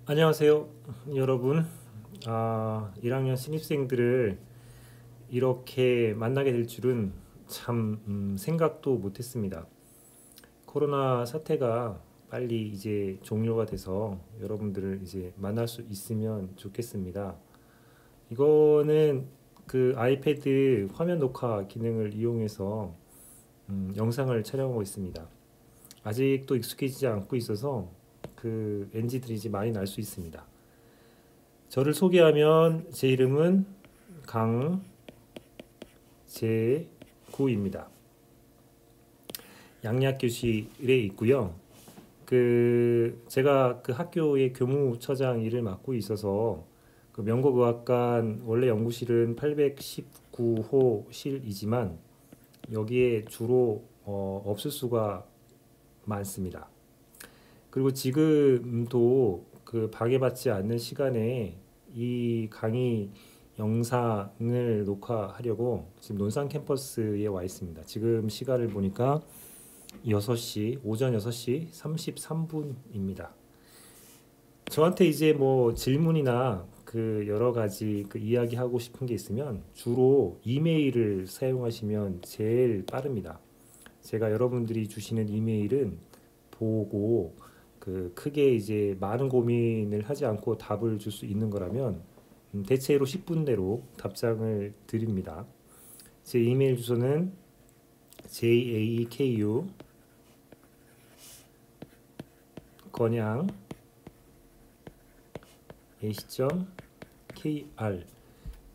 안녕하세요, 여러분. 1학년 신입생들을 이렇게 만나게 될 줄은 참 생각도 못했습니다. 코로나 사태가 빨리 이제 종료가 돼서 여러분들을 이제 만날 수 있으면 좋겠습니다. 이거는 그 아이패드 화면 녹화 기능을 이용해서 영상을 촬영하고 있습니다. 아직도 익숙해지지 않고 있어서 그 NG들이 이제 많이 날 수 있습니다. 저를 소개하면 제 이름은 강재구입니다. 양리학교실에 있고요. 제가 그 학교의 교무처장 일을 맡고 있어서 그 명곡의학관 원래 연구실은 819호실이지만 여기에 주로 없을 수가 많습니다. 그리고 지금도 그 방해받지 않는 시간에 이 강의 영상을 녹화하려고 지금 논산 캠퍼스에 와 있습니다. 지금 시간을 보니까 6시, 오전 6시 33분입니다. 저한테 이제 뭐 질문이나 그 여러 가지 그 이야기하고 싶은 게 있으면 주로 이메일을 사용하시면 제일 빠릅니다. 제가 여러분들이 주시는 이메일은 보고 그 크게 이제 많은 고민을 하지 않고 답을 줄 수 있는 거라면 대체로 10분 내로 답장을 드립니다. 제 이메일 주소는 jaku 건양 ac.kr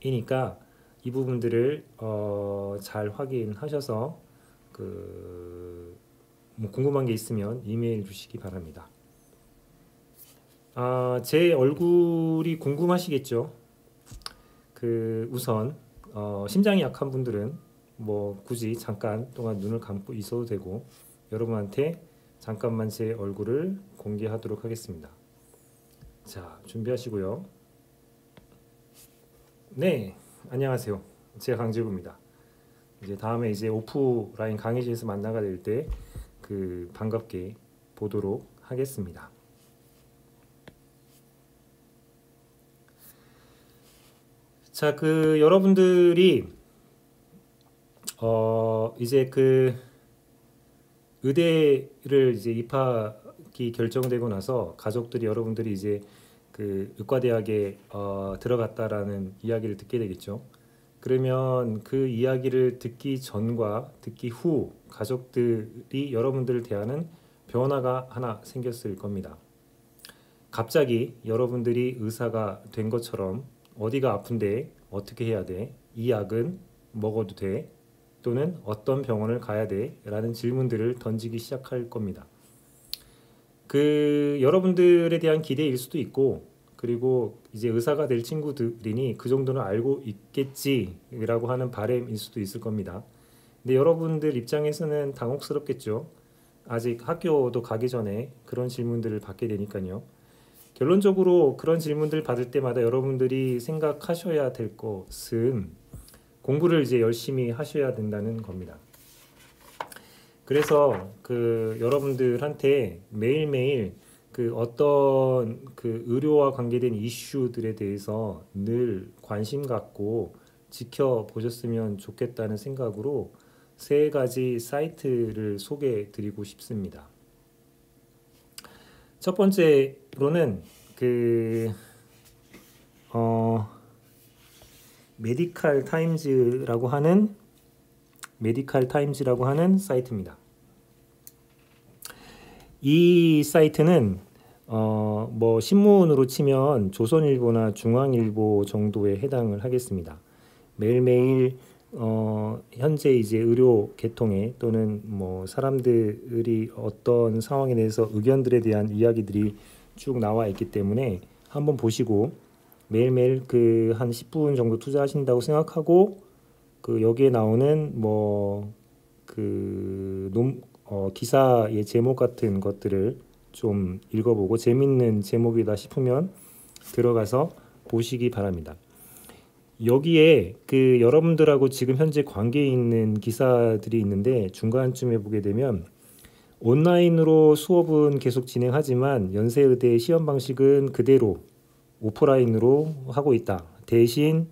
이니까 이 부분들을 잘 확인하셔서 뭐 궁금한 게 있으면 이메일 주시기 바랍니다. 제 얼굴이 궁금하시겠죠? 우선 심장이 약한 분들은 뭐 굳이 잠깐 동안 눈을 감고 있어도 되고 여러분한테 잠깐만 제 얼굴을 공개하도록 하겠습니다. 자, 준비하시고요. 네, 안녕하세요. 제가 강재구입니다. 이제 다음에 이제 오프라인 강의실에서 만나게 될 때 반갑게 보도록 하겠습니다. 자, 여러분들이 이제 의대를 이제 입학이 결정되고 나서 가족들이 여러분들이 이제 의과대학에 들어갔다라는 이야기를 듣게 되겠죠. 그러면 그 이야기를 듣기 전과 듣기 후 가족들이 여러분들을 대하는 변화가 하나 생겼을 겁니다. 갑자기 여러분들이 의사가 된 것처럼 어디가 아픈데 어떻게 해야 돼? 이 약은 먹어도 돼? 또는 어떤 병원을 가야 돼? 라는 질문들을 던지기 시작할 겁니다. 여러분들에 대한 기대일 수도 있고 그리고 이제 의사가 될 친구들이니 그 정도는 알고 있겠지라고 하는 바람일 수도 있을 겁니다. 근데 여러분들 입장에서는 당혹스럽겠죠. 아직 학교도 가기 전에 그런 질문들을 받게 되니까요. 결론적으로 그런 질문들 받을 때마다 여러분들이 생각하셔야 될 것은 공부를 이제 열심히 하셔야 된다는 겁니다. 그래서 여러분들한테 매일매일 어떤 의료와 관계된 이슈들에 대해서 늘 관심 갖고 지켜보셨으면 좋겠다는 생각으로 3가지 사이트를 소개해 드리고 싶습니다. 첫 번째로는 메디칼 타임즈라고 하는 사이트입니다. 이 사이트는 뭐 신문으로 치면 조선일보나 중앙일보 정도에 해당을 하겠습니다. 매일매일 현재 이제 의료 계통에 또는 뭐 사람들이 어떤 상황에 대해서 의견들에 대한 이야기들이 쭉 나와 있기 때문에 한번 보시고 매일매일 한 10분 정도 투자하신다고 생각하고 여기에 나오는 기사의 제목 같은 것들을 좀 읽어보고 재밌는 제목이다 싶으면 들어가서 보시기 바랍니다. 여기에 여러분들하고 지금 현재 관계에 있는 기사들이 있는데 중간쯤에 보게 되면 온라인으로 수업은 계속 진행하지만 연세의대 시험 방식은 그대로 오프라인으로 하고 있다. 대신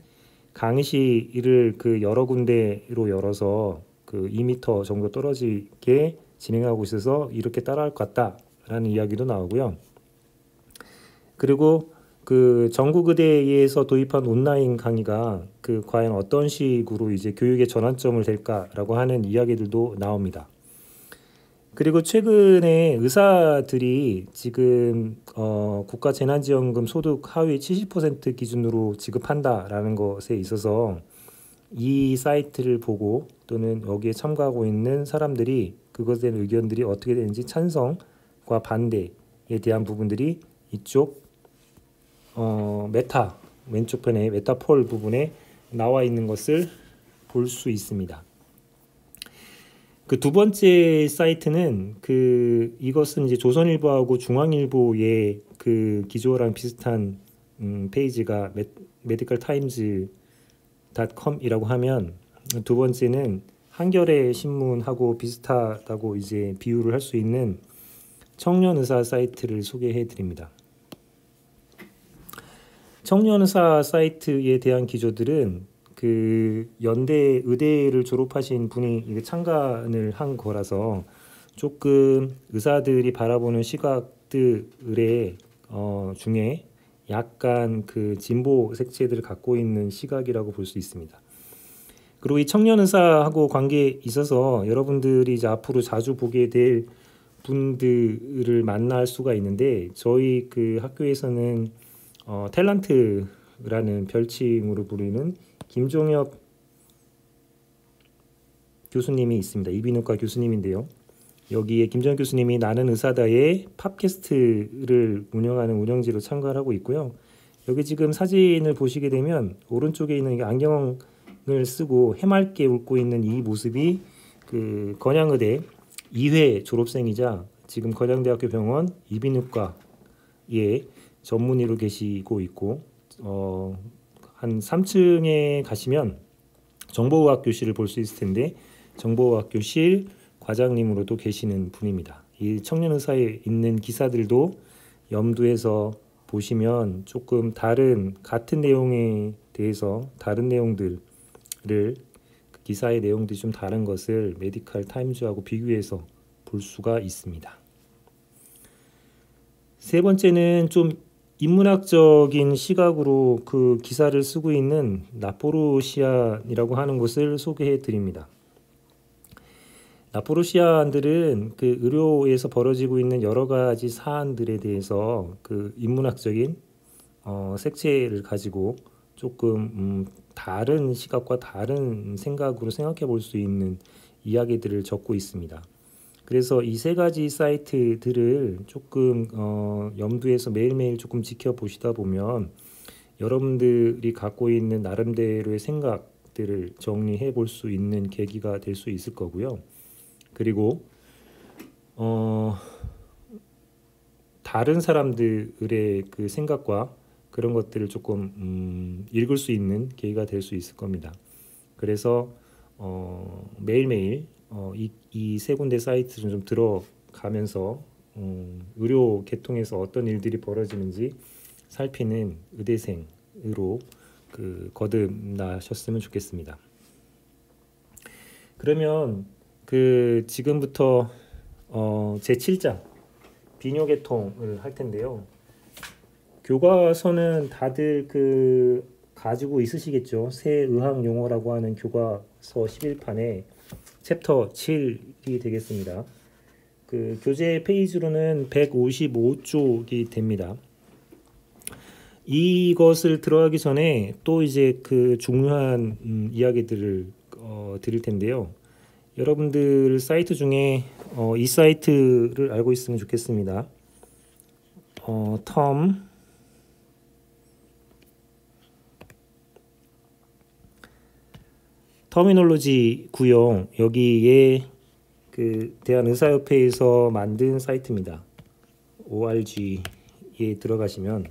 강의실을 그 여러 군데로 열어서 그 2m 정도 떨어지게 진행하고 있어서 이렇게 따라할 것 같다라는 이야기도 나오고요. 그리고 그 전국의대에서 도입한 온라인 강의가 그 과연 어떤 식으로 이제 교육의 전환점을 될까라고 하는 이야기들도 나옵니다. 그리고 최근에 의사들이 지금 국가재난지원금 소득 하위 70% 기준으로 지급한다라는 것에 있어서 이 사이트를 보고 또는 여기에 참가하고 있는 사람들이 그것에 대한 의견들이 어떻게 되는지 찬성과 반대에 대한 부분들이 이쪽 메타 왼쪽 편에 메타폴 부분에 나와 있는 것을 볼 수 있습니다. 그 두 번째 사이트는 이것은 이제 조선일보하고 중앙일보의 그 기조랑 비슷한 페이지가 medicaltimes.com이라고 하면, 두 번째는 한겨레 신문하고 비슷하다고 이제 비유를 할 수 있는 청년의사 사이트를 소개해 드립니다. 청년의사 사이트에 대한 기조들은 그 연대 의대를 졸업하신 분이 이게 창간을 한 거라서 조금 의사들이 바라보는 시각들의 중에 약간 그 진보 색채들을 갖고 있는 시각이라고 볼 수 있습니다. 그리고 이 청년의사하고 관계에 있어서 여러분들이 이제 앞으로 자주 보게 될 분들을 만날 수가 있는데, 저희 그 학교에서는 탤런트라는 별칭으로 부르는 김종엽 교수님이 있습니다. 이비인후과 교수님인데요. 여기에 김종엽 교수님이 나는 의사다의 팟캐스트를 운영하는 운영진으로 참가를 하고 있고요. 여기 지금 사진을 보시게 되면 오른쪽에 있는 안경을 쓰고 해맑게 웃고 있는 이 모습이 그 건양의대 2회 졸업생이자 지금 건양대학교 병원 이비인후과에 전문의로 계시고 있고, 한 3층에 가시면 정보의학교실을 볼 수 있을 텐데 정보의학교실 과장님으로도 계시는 분입니다. 이 청년의사에 있는 기사들도 염두해서 보시면 조금 다른 같은 내용에 대해서 다른 내용들을 기사의 내용들이 좀 다른 것을 메디컬 타임즈하고 비교해서 볼 수가 있습니다. 세 번째는 좀 인문학적인 시각으로 그 기사를 쓰고 있는 나포르시안이라고 하는 것을 소개해 드립니다. 나포르시안들은 그 의료에서 벌어지고 있는 여러 가지 사안들에 대해서 그 인문학적인 색채를 가지고 조금 다른 시각과 다른 생각으로 생각해 볼 수 있는 이야기들을 적고 있습니다. 그래서 이 세 가지 사이트들을 조금 염두에서 매일매일 조금 지켜보시다 보면 여러분들이 갖고 있는 나름대로의 생각들을 정리해 볼 수 있는 계기가 될 수 있을 거고요. 그리고 다른 사람들의 그 생각과 그런 것들을 조금 읽을 수 있는 계기가 될 수 있을 겁니다. 그래서 매일매일 이 세 군데 사이트를 좀 들어가면서 의료 계통에서 어떤 일들이 벌어지는지 살피는 의대생으로 거듭나셨으면 좋겠습니다. 그러면 지금부터 제 7장 비뇨계통을 할 텐데요. 교과서는 다들 가지고 있으시겠죠. 새 의학 용어라고 하는 교과서 11판에 챕터 7이 되겠습니다. 교재 페이지로는 155쪽이 됩니다. 이것을 들어가기 전에 또 이제 중요한 이야기들을 드릴 텐데요. 여러분들 사이트 중에 이 사이트를 알고 있으면 좋겠습니다. 터미놀로지 구용, 여기에 대한의사협회에서 만든 사이트입니다. ORG에 들어가시면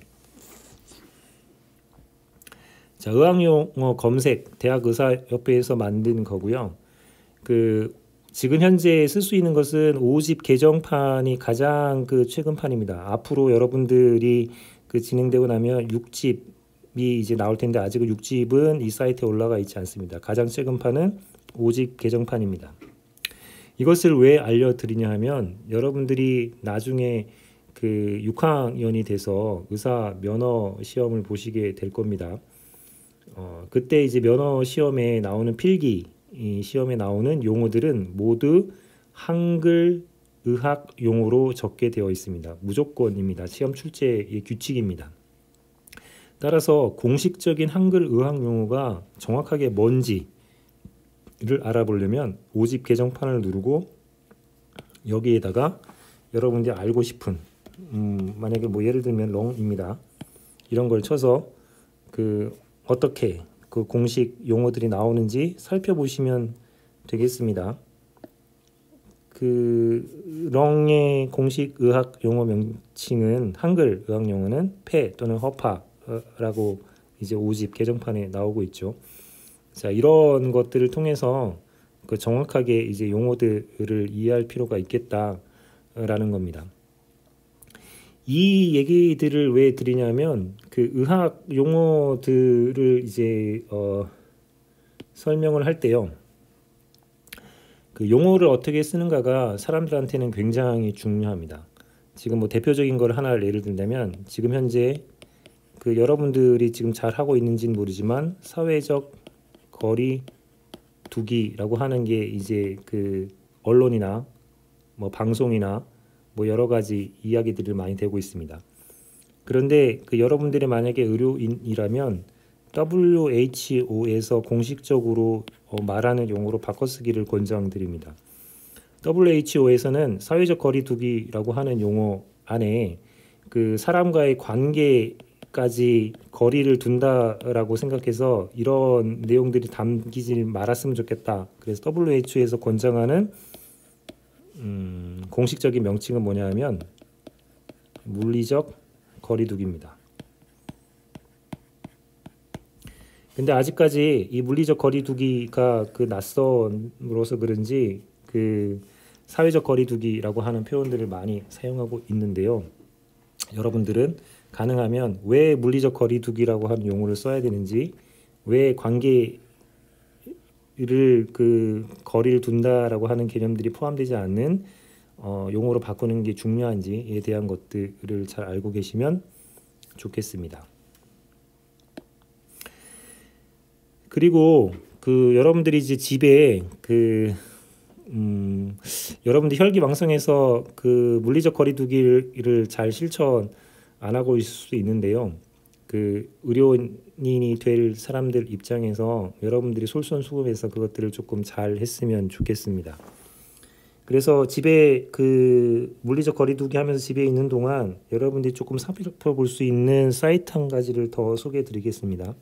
의학용어 검색 대학의사협회에서 만든 거고요. 지금 현재 쓸 수 있는 것은 5집 개정판이 가장 그 최근판입니다. 앞으로 여러분들이 그 진행되고 나면 6집이 이제 나올 텐데 아직은 6집은 이 사이트에 올라가 있지 않습니다. 가장 최근판은 5집 개정판입니다. 이것을 왜 알려드리냐 하면 여러분들이 나중에 그 6학년이 돼서 의사 면허 시험을 보시게 될 겁니다. 그때 이제 면허 시험에 나오는 필기 이 시험에 나오는 용어들은 모두 한글 의학 용어로 적게 되어 있습니다. 무조건입니다. 시험 출제의 규칙입니다. 따라서 공식적인 한글 의학 용어가 정확하게 뭔지를 알아보려면 5집 개정판을 누르고 여기에다가 여러분들이 알고 싶은 만약에 뭐 예를 들면 롱입니다. 이런 걸 쳐서 그 어떻게 그 공식 용어들이 나오는지 살펴보시면 되겠습니다. 그 렁의 공식 의학 용어 명칭은 한글 의학 용어는 폐 또는 허파라고 이제 5집 개정판에 나오고 있죠. 자, 이런 것들을 통해서 그 정확하게 이제 용어들을 이해할 필요가 있겠다라는 겁니다. 이 얘기들을 왜 드리냐면 그 의학 용어들을 이제 설명을 할 때요. 그 용어를 어떻게 쓰는가가 사람들한테는 굉장히 중요합니다. 지금 뭐 대표적인 걸 하나 예를 들자면 지금 현재 그 여러분들이 지금 잘 하고 있는지는 모르지만 사회적 거리 두기라고 하는 게 이제 그 언론이나 뭐 방송이나 뭐 여러 가지 이야기들이 많이 되고 있습니다. 그런데 그 여러분들이 만약에 의료인이라면 WHO에서 공식적으로 말하는 용어로 바꿔쓰기를 권장드립니다. WHO에서는 사회적 거리두기라고 하는 용어 안에 그 사람과의 관계까지 거리를 둔다라고 생각해서 이런 내용들이 담기지 말았으면 좋겠다. 그래서 WHO에서 권장하는 공식적인 명칭은 뭐냐 하면 물리적 거리두기입니다. 근데 아직까지 이 물리적 거리두기가 그 낯선으로서 그런지 그 사회적 거리두기라고 하는 표현들을 많이 사용하고 있는데요. 여러분들은 가능하면 왜 물리적 거리두기라고 하는 용어를 써야 되는지, 왜 관계를 그 거리를 둔다라고 하는 개념들이 포함되지 않는 용어로 바꾸는 게 중요한지에 대한 것들을 잘 알고 계시면 좋겠습니다. 그리고 그 여러분들이 이제 집에 그 여러분들 혈기왕성해서 그 물리적 거리두기를 잘 실천 안 하고 있을 수 있는데요. 그 의료인이 될 사람들 입장에서 여러분들이 솔선수범해서 그것들을 조금 잘 했으면 좋겠습니다. 그래서 집에 그 물리적 거리두기 하면서 집에 있는 동안 여러분들이 조금 살펴볼 수 있는 사이트 한 가지를 더 소개해 드리겠습니다.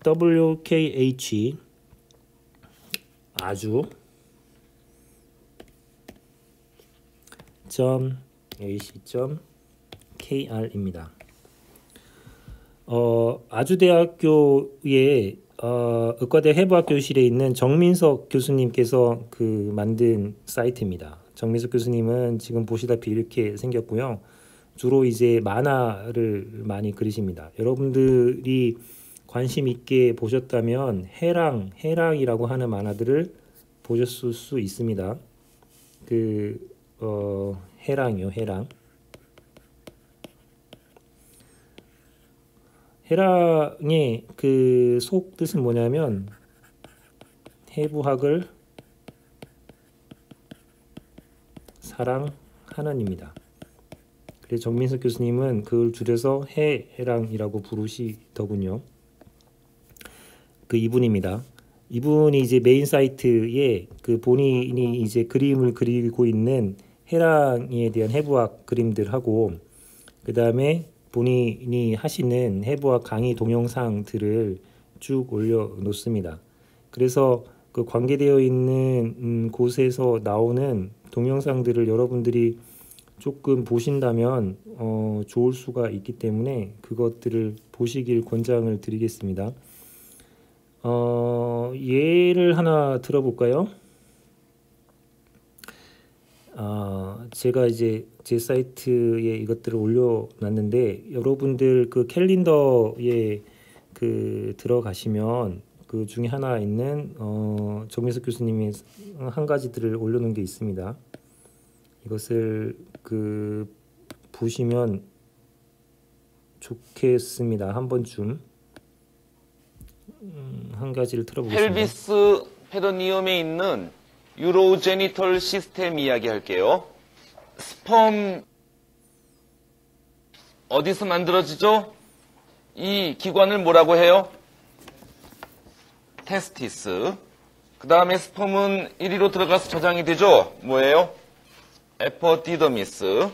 WKH 아주 .ac.kr입니다. 아주대학교의 의과대 해부학교실에 있는 정민석 교수님께서 그 만든 사이트입니다. 정민석 교수님은 지금 보시다시피 이렇게 생겼고요. 주로 이제 만화를 많이 그리십니다. 여러분들이 관심 있게 보셨다면 해랑이라고 하는 만화들을 보셨을 수 있습니다. 해랑이요, 해랑. 해랑의 그 속뜻은 뭐냐면 해부학을 사랑하는입니다. 그래서 정민석 교수님은 그걸 줄여서 해랑이라고 부르시더군요. 그 이분입니다. 이분이 이제 메인 사이트에 그 본인이 이제 그림을 그리고 있는 해랑에 대한 해부학 그림들하고 그 다음에 본인이 하시는 해부학 강의 동영상들을 쭉 올려놓습니다. 그래서 그 관계되어 있는 곳에서 나오는 동영상들을 여러분들이 조금 보신다면 좋을 수가 있기 때문에 그것들을 보시길 권장을 드리겠습니다. 예를 하나 들어볼까요? 제가 이제 제 사이트에 이것들을 올려놨는데 여러분들 그 캘린더에 그 들어가시면 그 중에 하나 있는 정민석 교수님이 한 가지들을 올려놓은 게 있습니다. 이것을 그 보시면 좋겠습니다. 한 번쯤 한 가지를 틀어보겠습니다. 펠비스 페리니엄에 있는 유로제니털 시스템 이야기할게요. 스펌 어디서 만들어지죠? 이 기관을 뭐라고 해요? 테스티스. 그 다음에 스펌은 1위로 들어가서 저장이 되죠? 뭐예요? 에퍼디더미스.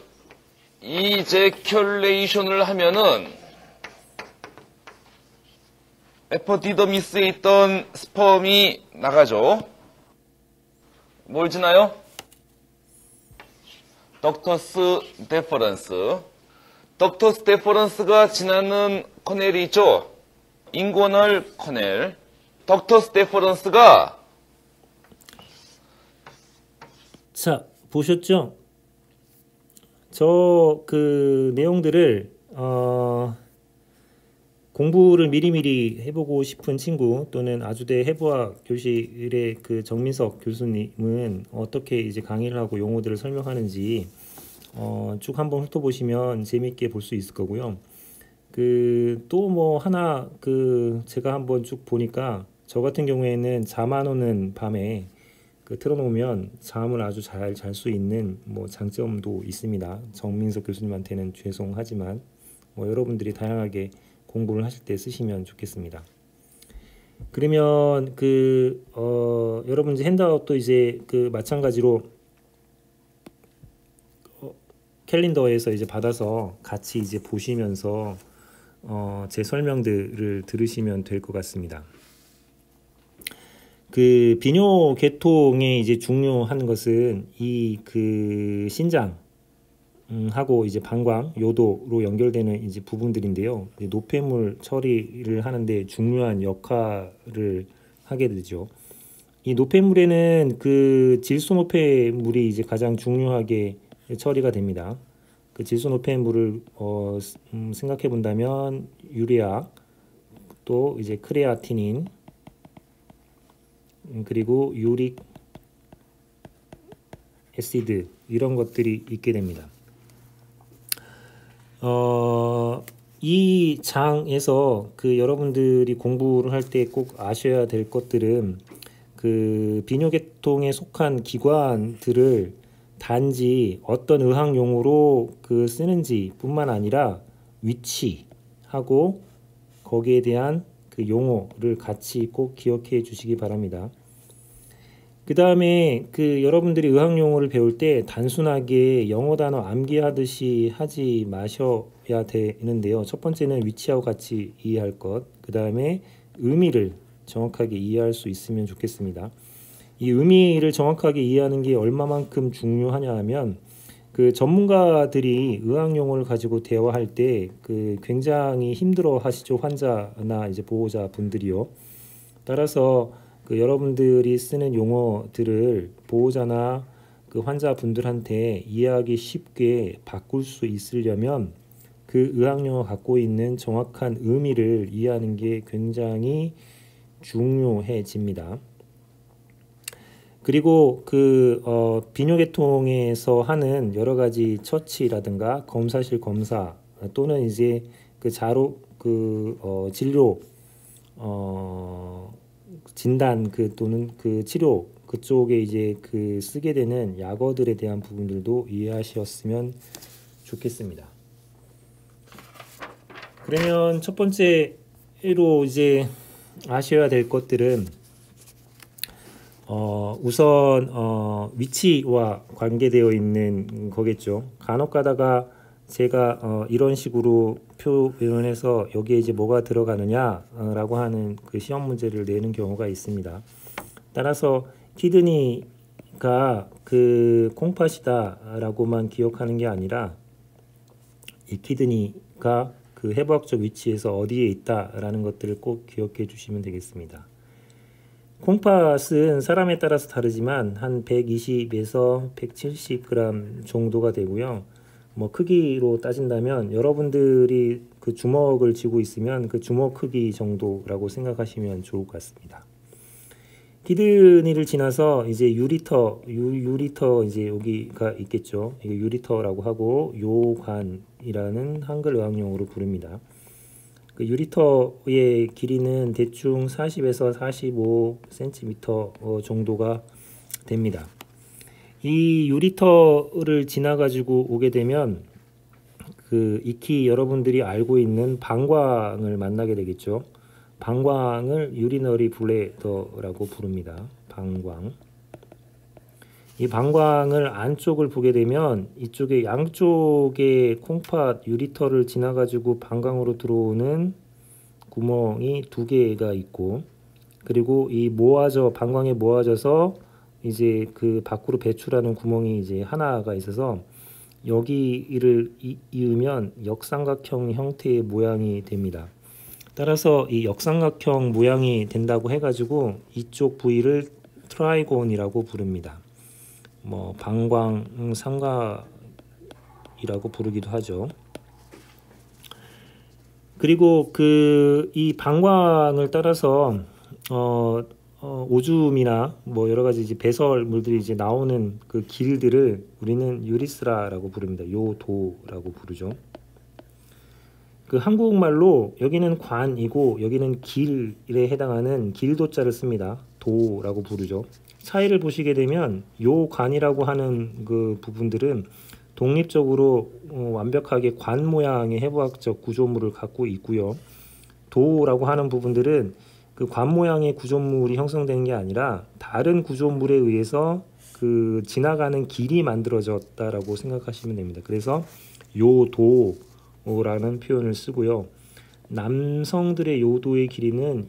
이제큘레이션을 하면은 에퍼디더미스에 있던 스펌이 나가죠. 뭘 지나요? 덕터스 데퍼런스. 덕터스 데퍼런스가 지나는 커넬이 있죠? 인고널 커넬. 덕터스 데퍼런스가 자, 보셨죠? 저 그 내용들을 공부를 미리미리 해보고 싶은 친구 또는 아주대 해부학 교실의 그 정민석 교수님은 어떻게 이제 강의를 하고 용어들을 설명하는지 쭉 한번 훑어보시면 재밌게 볼 수 있을 거고요. 그 또 뭐 하나 그 제가 한번 쭉 보니까 저 같은 경우에는 잠 안 오는 밤에 그 틀어놓으면 잠을 아주 잘 잘 수 있는 뭐 장점도 있습니다. 정민석 교수님한테는 죄송하지만 뭐 여러분들이 다양하게 공부를 하실 때 쓰시면 좋겠습니다. 그러면 그 여러분 이제 핸드아웃도 이제 그 마찬가지로 캘린더에서 이제 받아서 같이 이제 보시면서 제 설명들을 들으시면 될 것 같습니다. 그 비뇨 계통에 이제 중요한 것은 이 그 신장 하고 이제 방광, 요도로 연결되는 이제 부분들인데요. 이제 노폐물 처리를 하는데 중요한 역할을 하게 되죠. 이 노폐물에는 그 질소 노폐물이 이제 가장 중요하게 처리가 됩니다. 그 질소 노폐물을 생각해 본다면 유레아, 또 이제 크레아티닌, 그리고 유릭 애시드 이런 것들이 있게 됩니다. 이 장에서 그 여러분들이 공부를 할 때 꼭 아셔야 될 것들은 그 비뇨계통에 속한 기관들을 단지 어떤 의학용으로 그 쓰는지 뿐만 아니라 위치하고 거기에 대한 그 용어를 같이 꼭 기억해 주시기 바랍니다. 그 다음에 그 여러분들이 의학용어를 배울 때 단순하게 영어 단어 암기하듯이 하지 마셔야 되는데요. 첫 번째는 위치하고 같이 이해할 것, 그 다음에 의미를 정확하게 이해할 수 있으면 좋겠습니다. 이 의미를 정확하게 이해하는 게 얼마만큼 중요하냐 하면 그 전문가들이 의학용어를 가지고 대화할 때 그 굉장히 힘들어 하시죠. 환자나 이제 보호자 분들이요. 따라서 그 여러분들이 쓰는 용어들을 보호자나 그 환자분들한테 이해하기 쉽게 바꿀 수 있으려면 그 의학용어 갖고 있는 정확한 의미를 이해하는 게 굉장히 중요해집니다. 그리고 그 비뇨계통에서 하는 여러 가지 처치라든가 검사실 검사 또는 이제 그 자로 그 진료 진단 그 또는 그 치료 그쪽에 이제 그 쓰게 되는 약어들에 대한 부분들도 이해하셨으면 좋겠습니다. 그러면 첫 번째로 이제 아셔야 될 것들은 우선 위치와 관계되어 있는 거겠죠. 간혹 가다가 제가 이런 식으로 표현해서 여기에 이제 뭐가 들어가느냐라고 하는 그 시험 문제를 내는 경우가 있습니다. 따라서 키드니가 그 콩팥이다라고만 기억하는 게 아니라 이 키드니가 그 해부학적 위치에서 어디에 있다라는 것들을 꼭 기억해 주시면 되겠습니다. 콩팥은 사람에 따라서 다르지만 한 120에서 170g 정도가 되고요. 뭐 크기로 따진다면 여러분들이 그 주먹을 쥐고 있으면 그 주먹 크기 정도라고 생각하시면 좋을 것 같습니다. 키드니를 지나서 이제 유리터 이제 여기가 있겠죠. 이게 유리터라고 하고 요관이라는 한글 어학용어로 부릅니다. 그 유리터의 길이는 대충 40에서 45cm 정도가 됩니다. 이 유리터를 지나 가지고 오게 되면 그 익히 여러분들이 알고 있는 방광을 만나게 되겠죠. 방광을 유리너리 블래더라고 부릅니다. 방광. 이 방광을 안쪽을 보게 되면 이쪽에 양쪽에 콩팥 유리터를 지나 가지고 방광으로 들어오는 구멍이 두 개가 있고, 그리고 이 방광에 모아져서 이제 그 밖으로 배출하는 구멍이 이제 하나가 있어서 여기를 이으면 역삼각형 형태의 모양이 됩니다. 따라서 이 역삼각형 모양이 된다고 해가지고 이쪽 부위를 트라이곤이라고 부릅니다. 뭐 방광 삼각이라고 부르기도 하죠. 그리고 그 이 방광을 따라서 오줌이나 뭐 여러 가지 이제 배설물들이 이제 나오는 그 길들을 우리는 유리스라라고 부릅니다. 요도라고 부르죠. 그 한국말로 여기는 관이고 여기는 길에 해당하는 길도자를 씁니다. 도라고 부르죠. 차이를 보시게 되면 요 관이라고 하는 그 부분들은 독립적으로 완벽하게 관 모양의 해부학적 구조물을 갖고 있고요. 도라고 하는 부분들은 그 관 모양의 구조물이 형성된 게 아니라 다른 구조물에 의해서 그 지나가는 길이 만들어졌다라고 생각하시면 됩니다. 그래서 요도라는 표현을 쓰고요. 남성들의 요도의 길이는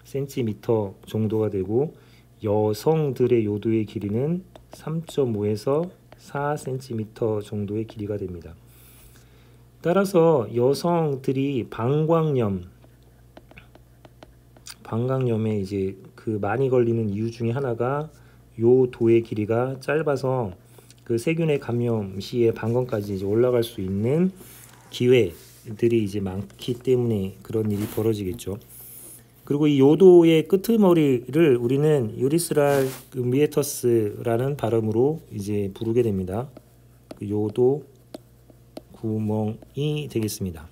20cm 정도가 되고 여성들의 요도의 길이는 3.5에서 4cm 정도의 길이가 됩니다. 따라서 여성들이 방광염에 이제 그 많이 걸리는 이유 중에 하나가 요도의 길이가 짧아서 그 세균의 감염 시에 방광까지 이제 올라갈 수 있는 기회들이 이제 많기 때문에 그런 일이 벌어지겠죠. 그리고 이 요도의 끄트머리를 우리는 유리스랄 미에터스라는 발음으로 이제 부르게 됩니다. 그 요도 구멍이 되겠습니다.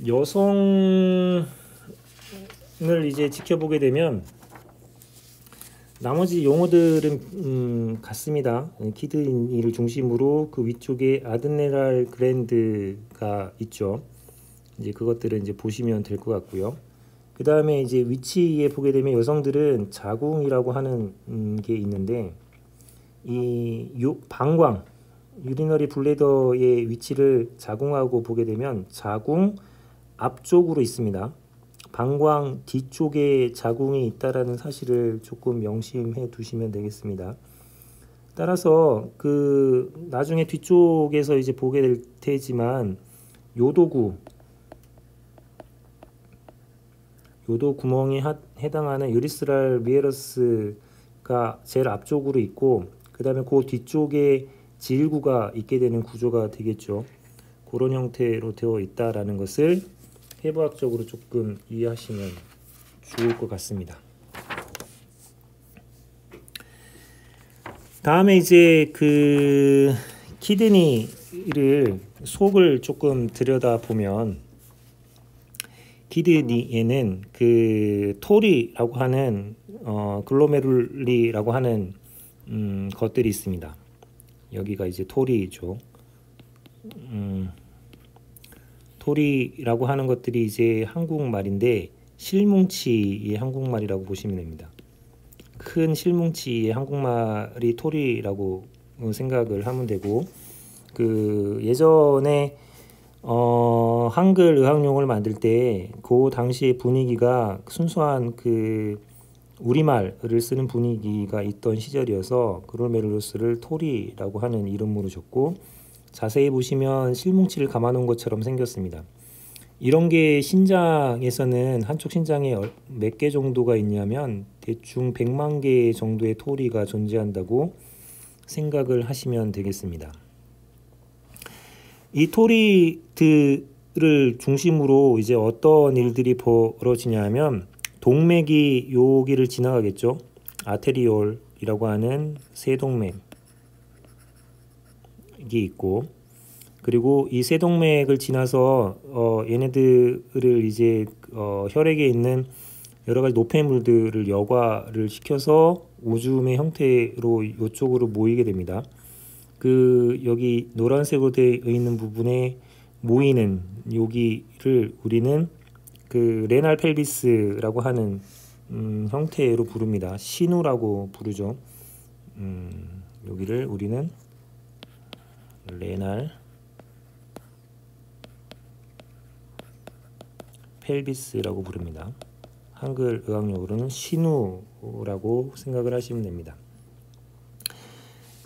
여성을 이제 지켜보게 되면 나머지 용어들은 같습니다. 키드니를 중심으로 그 위쪽에 아드레날 글랜드가 있죠. 이제 그것들은 이제 보시면 될 것 같고요. 그 다음에 이제 위치에 보게 되면 여성들은 자궁이라고 하는 게 있는데 이 방광 유리너리 블래더의 위치를 자궁하고 보게 되면 자궁 앞쪽으로 있습니다. 방광 뒤쪽에 자궁이 있다라는 사실을 조금 명심해 두시면 되겠습니다. 따라서 그 나중에 뒤쪽에서 이제 보게 될 테지만 요도 구멍에 해당하는 유리스랄 미에러스가 제일 앞쪽으로 있고 그 다음에 그 뒤쪽에 지일구가 있게 되는 구조가 되겠죠. 그런 형태로 되어 있다라는 것을 해부학적으로 조금 이해하시면 좋을 것 같습니다. 다음에 이제 그 키드니를 속을 조금 들여다보면 키드니에는 그 토리라고 하는 글로메룰리라고 하는 것들이 있습니다. 여기가 이제 토리죠. 토리라고 하는 것들이 이제 한국말인데 실뭉치의 한국말이라고 보시면 됩니다. 큰 실뭉치의 한국말이 토리라고 생각을 하면 되고 그 예전에 한글 의학용어를 만들 때 그 당시의 분위기가 순수한 그 우리말을 쓰는 분위기가 있던 시절이어서 글로메룰러스를 토리라고 하는 이름으로 줬고 자세히 보시면 실뭉치를 감아 놓은 것처럼 생겼습니다. 이런 게 신장에서는 한쪽 신장에 몇 개 정도가 있냐면 대충 100만 개 정도의 토리가 존재한다고 생각을 하시면 되겠습니다. 이 토리들을 중심으로 이제 어떤 일들이 벌어지냐면 동맥이 여기를 지나가겠죠. 아테리올이라고 하는 세동맥이 있고, 그리고 이 세동맥을 지나서 얘네들을 이제 혈액에 있는 여러 가지 노폐물들을 여과를 시켜서 오줌의 형태로 이쪽으로 모이게 됩니다. 그 여기 노란색으로 되어 있는 부분에 모이는 여기를 우리는 그 레날 펠비스라고 하는 형태로 부릅니다. 신우라고 부르죠. 여기를 우리는 레날 펠비스라고 부릅니다. 한글 의학용어로는 신우라고 생각을 하시면 됩니다.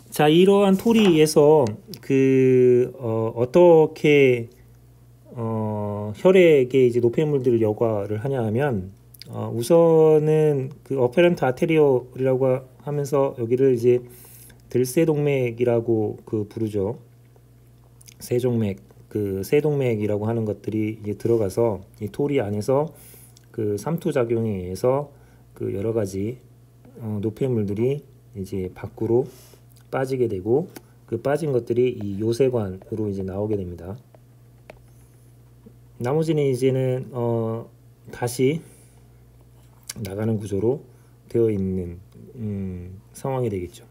자, 이러한 토리에서 어떻게 혈액에 이제 노폐물들을 여과를 하냐 하면 우선은 그 어페런트 아테리올이라고 하면서 여기를 이제 들세동맥이라고 부르죠. 세종맥, 그 세동맥이라고 하는 것들이 이제 들어가서 이 토리 안에서 그 삼투 작용에 의해서 그 여러 가지 노폐물들이 이제 밖으로 빠지게 되고, 그 빠진 것들이 이 요세관으로 이제 나오게 됩니다. 나머지는 이제는 다시 나가는 구조로 되어 있는 상황이 되겠죠.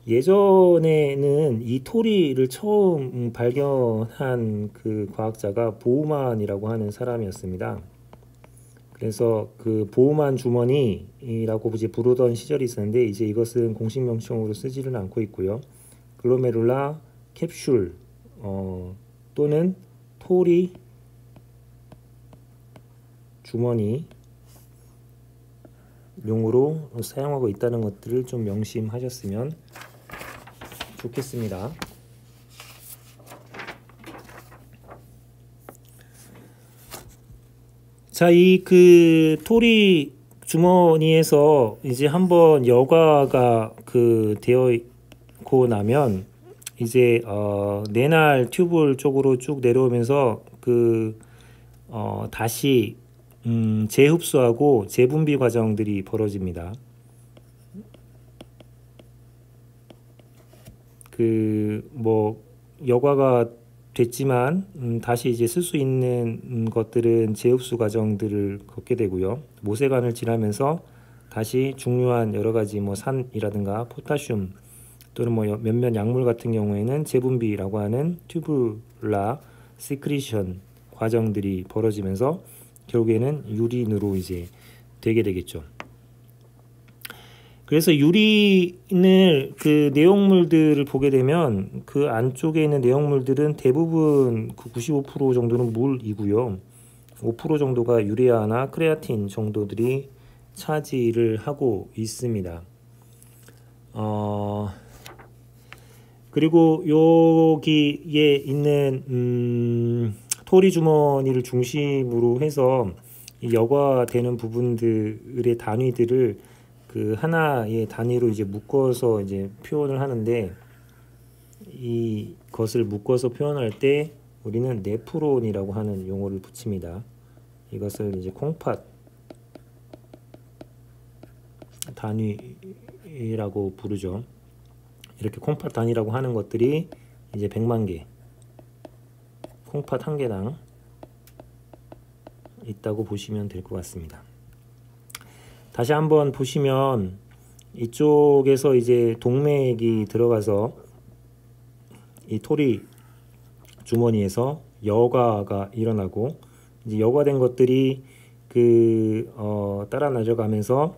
예전에는 이 토리를 처음 발견한 그 과학자가 보우만이라고 하는 사람이었습니다. 그래서 그 보우만 주머니라고 이제 부르던 시절이 있었는데, 이제 이것은 공식 명칭으로 쓰지는 않고 있고요. 글로메룰라 캡슐 또는 토리 주머니 용으로 사용하고 있다는 것들을 좀 명심하셨으면 좋겠습니다. 자, 이 토리 주머니에서 이제 한번 여과가 되어고 나면 이제 내날 튜블 쪽으로 쭉 내려오면서 다시 재흡수하고 재분비 과정들이 벌어집니다. 여과가 됐지만 다시 이제 쓸 수 있는 것들은 재흡수 과정들을 겪게 되고요. 모세관을 지나면서 다시 중요한 여러 가지 산이라든가 포타슘 또는 몇몇 약물 같은 경우에는 재분비라고 하는 튜블라 시크리션 과정들이 벌어지면서 결국에는 유린으로 이제 되게 되겠죠. 그래서 유린을 내용물들을 보게 되면 그 안쪽에 있는 내용물들은 대부분 95% 정도는 물이고요. 5% 정도가 유레아나 크레아틴 정도들이 차지를 하고 있습니다. 그리고 여기에 있는 토리 주머니를 중심으로 해서 여과되는 부분들의 단위들을 하나의 단위로 이제 묶어서 이제 표현을 하는데, 이것을 묶어서 표현할 때 우리는 네프론이라고 하는 용어를 붙입니다. 이것을 이제 콩팥 단위라고 부르죠. 이렇게 콩팥 단위라고 하는 것들이 이제 100만 개, 콩팥 한 개당 있다고 보시면 될 것 같습니다. 다시 한번 보시면 이쪽에서 이제 동맥이 들어가서 이 토리 주머니에서 여과가 일어나고, 이제 여과된 것들이 따라 내려가면서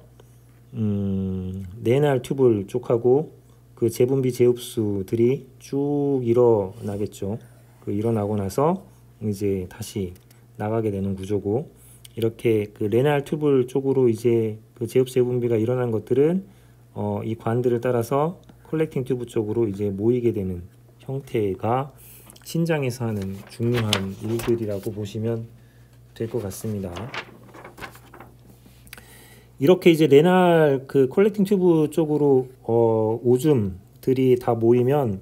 내날 튜블 쪽하고 그 재분비 재흡수들이 쭉 일어나겠죠. 일어나고 나서 이제 다시 나가게 되는 구조고, 이렇게 레날 튜블 쪽으로 이제 재흡 재분비가 일어난 것들은 이 관들을 따라서 컬렉팅 튜브 쪽으로 이제 모이게 되는 형태가 신장에서 하는 중요한 일들이라고 보시면 될 것 같습니다. 이렇게 이제 레날 그 컬렉팅 튜브 쪽으로 오줌들이 다 모이면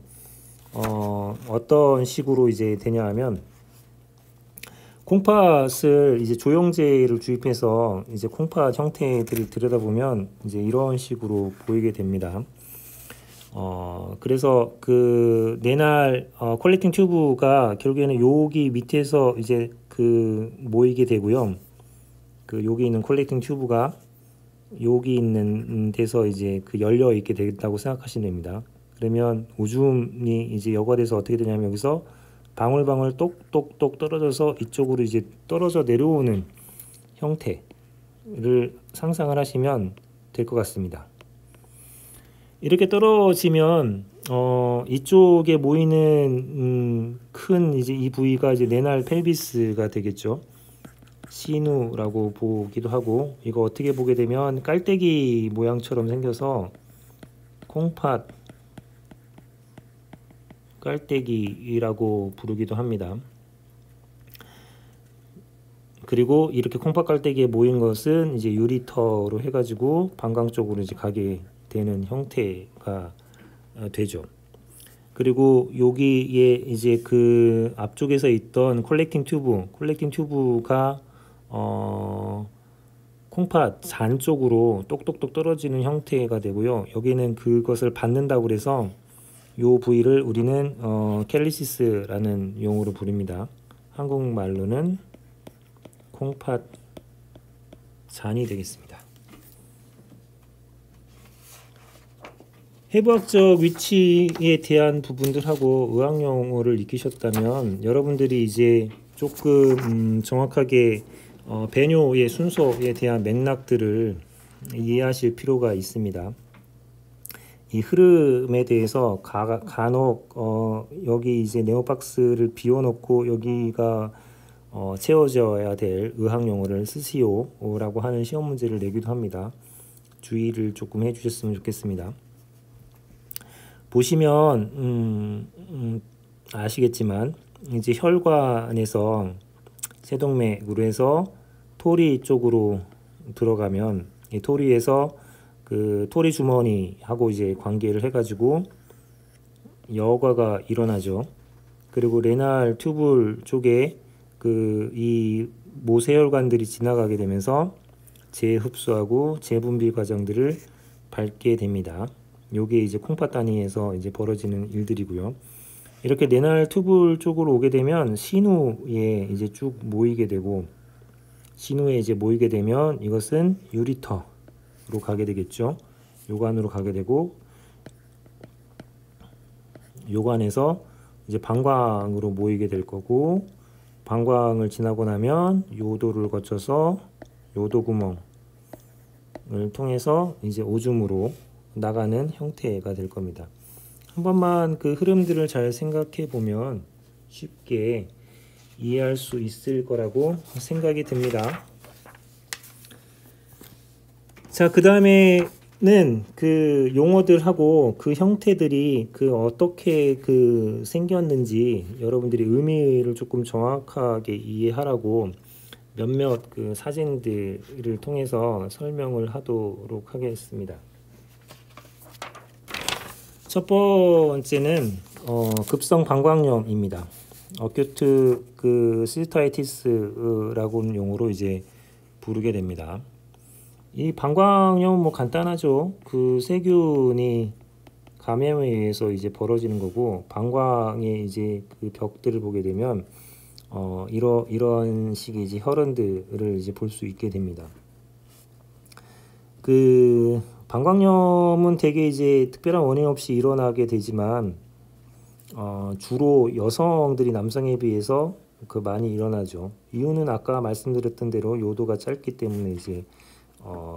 어떤 식으로 이제 되냐 하면, 콩팥을 이제 조영제를 주입해서 이제 콩팥 형태들을 들여다보면 이제 이런 식으로 보이게 됩니다. 그래서 그 레날 컬렉팅 튜브가 결국에는 여기 밑에서 이제 그 모이게 되고요. 그 여기 있는 컬렉팅 튜브가 여기 있는 데서 이제 그 열려 있게 된다고 생각하시면 됩니다. 그러면 오줌이 이제 여과돼서 어떻게 되냐면, 여기서 방울방울 똑똑똑 떨어져서 이쪽으로 이제 떨어져 내려오는 형태를 상상을 하시면 될 것 같습니다. 이렇게 떨어지면 이쪽에 모이는 큰 이제 이 부위가 이제 레날 펠비스가 되겠죠. 시누라고 보기도 하고, 이거 어떻게 보게 되면 깔때기 모양처럼 생겨서 콩팥 깔때기라고 부르기도 합니다. 그리고 이렇게 콩팥 깔때기에 모인 것은 이제 유리터로 해가지고 방광 쪽으로 이제 가게 되는 형태가 되죠. 그리고 여기에 이제 그 앞쪽에서 있던 컬렉팅 튜브가 콩팥 잔 쪽으로 똑똑똑 떨어지는 형태가 되고요. 여기는 그것을 받는다고 그래서 요 부위를 우리는 캘리시스라는 용어로 부릅니다. 한국말로는 콩팥 잔이 되겠습니다. 해부학적 위치에 대한 부분들하고 의학용어를 익히셨다면 여러분들이 이제 조금 정확하게 배뇨의 순서에 대한 맥락들을 이해하실 필요가 있습니다. 이 흐름에 대해서 간혹 여기 이제 네오박스를 비워놓고 여기가 채워져야 될 의학용어를 쓰시오라고 하는 시험 문제를 내기도 합니다. 주의를 조금 해주셨으면 좋겠습니다. 보시면 아시겠지만 이제 혈관에서 세동맥으로 해서 토리 쪽으로 들어가면 이 토리에서 그 토리 주머니하고 이제 관계를 해가지고 여과가 일어나죠. 그리고 레날 튜블 쪽에 그 이 모세혈관들이 지나가게 되면서 재흡수하고 재분비 과정들을 밟게 됩니다. 요게 이제 콩팥 단위에서 이제 벌어지는 일들이고요. 이렇게 레날 튜블 쪽으로 오게 되면 신우에 이제 쭉 모이게 되고, 신우에 이제 모이게 되면 이것은 유리터로 가게 되겠죠. 요관으로 가게 되고, 요관에서 이제 방광으로 모이게 될 거고, 방광을 지나고 나면 요도를 거쳐서 요도 구멍을 통해서 이제 오줌으로 나가는 형태가 될 겁니다. 한 번만 그 흐름들을 잘 생각해 보면 쉽게 이해할 수 있을 거라고 생각이 듭니다. 자, 그 다음에는 그 용어들하고 그 형태들이 그 어떻게 그 생겼는지 여러분들이 의미를 조금 정확하게 이해하라고 몇몇 그 사진들을 통해서 설명을 하도록 하겠습니다. 첫 번째는 급성 방광염입니다. 어큐트 그 시스타이티스라고 용어로 이제 부르게 됩니다. 이 방광염은 뭐 간단하죠. 그 세균이 감염에 의해서 이제 벌어지는 거고, 방광의 이제 그 벽들을 보게 되면 이런 식의 이제 혈흔들을 이제 볼 수 있게 됩니다. 그 방광염은 대개 이제 특별한 원인 없이 일어나게 되지만 주로 여성들이 남성에 비해서 그 많이 일어나죠. 이유는 아까 말씀드렸던 대로 요도가 짧기 때문에 이제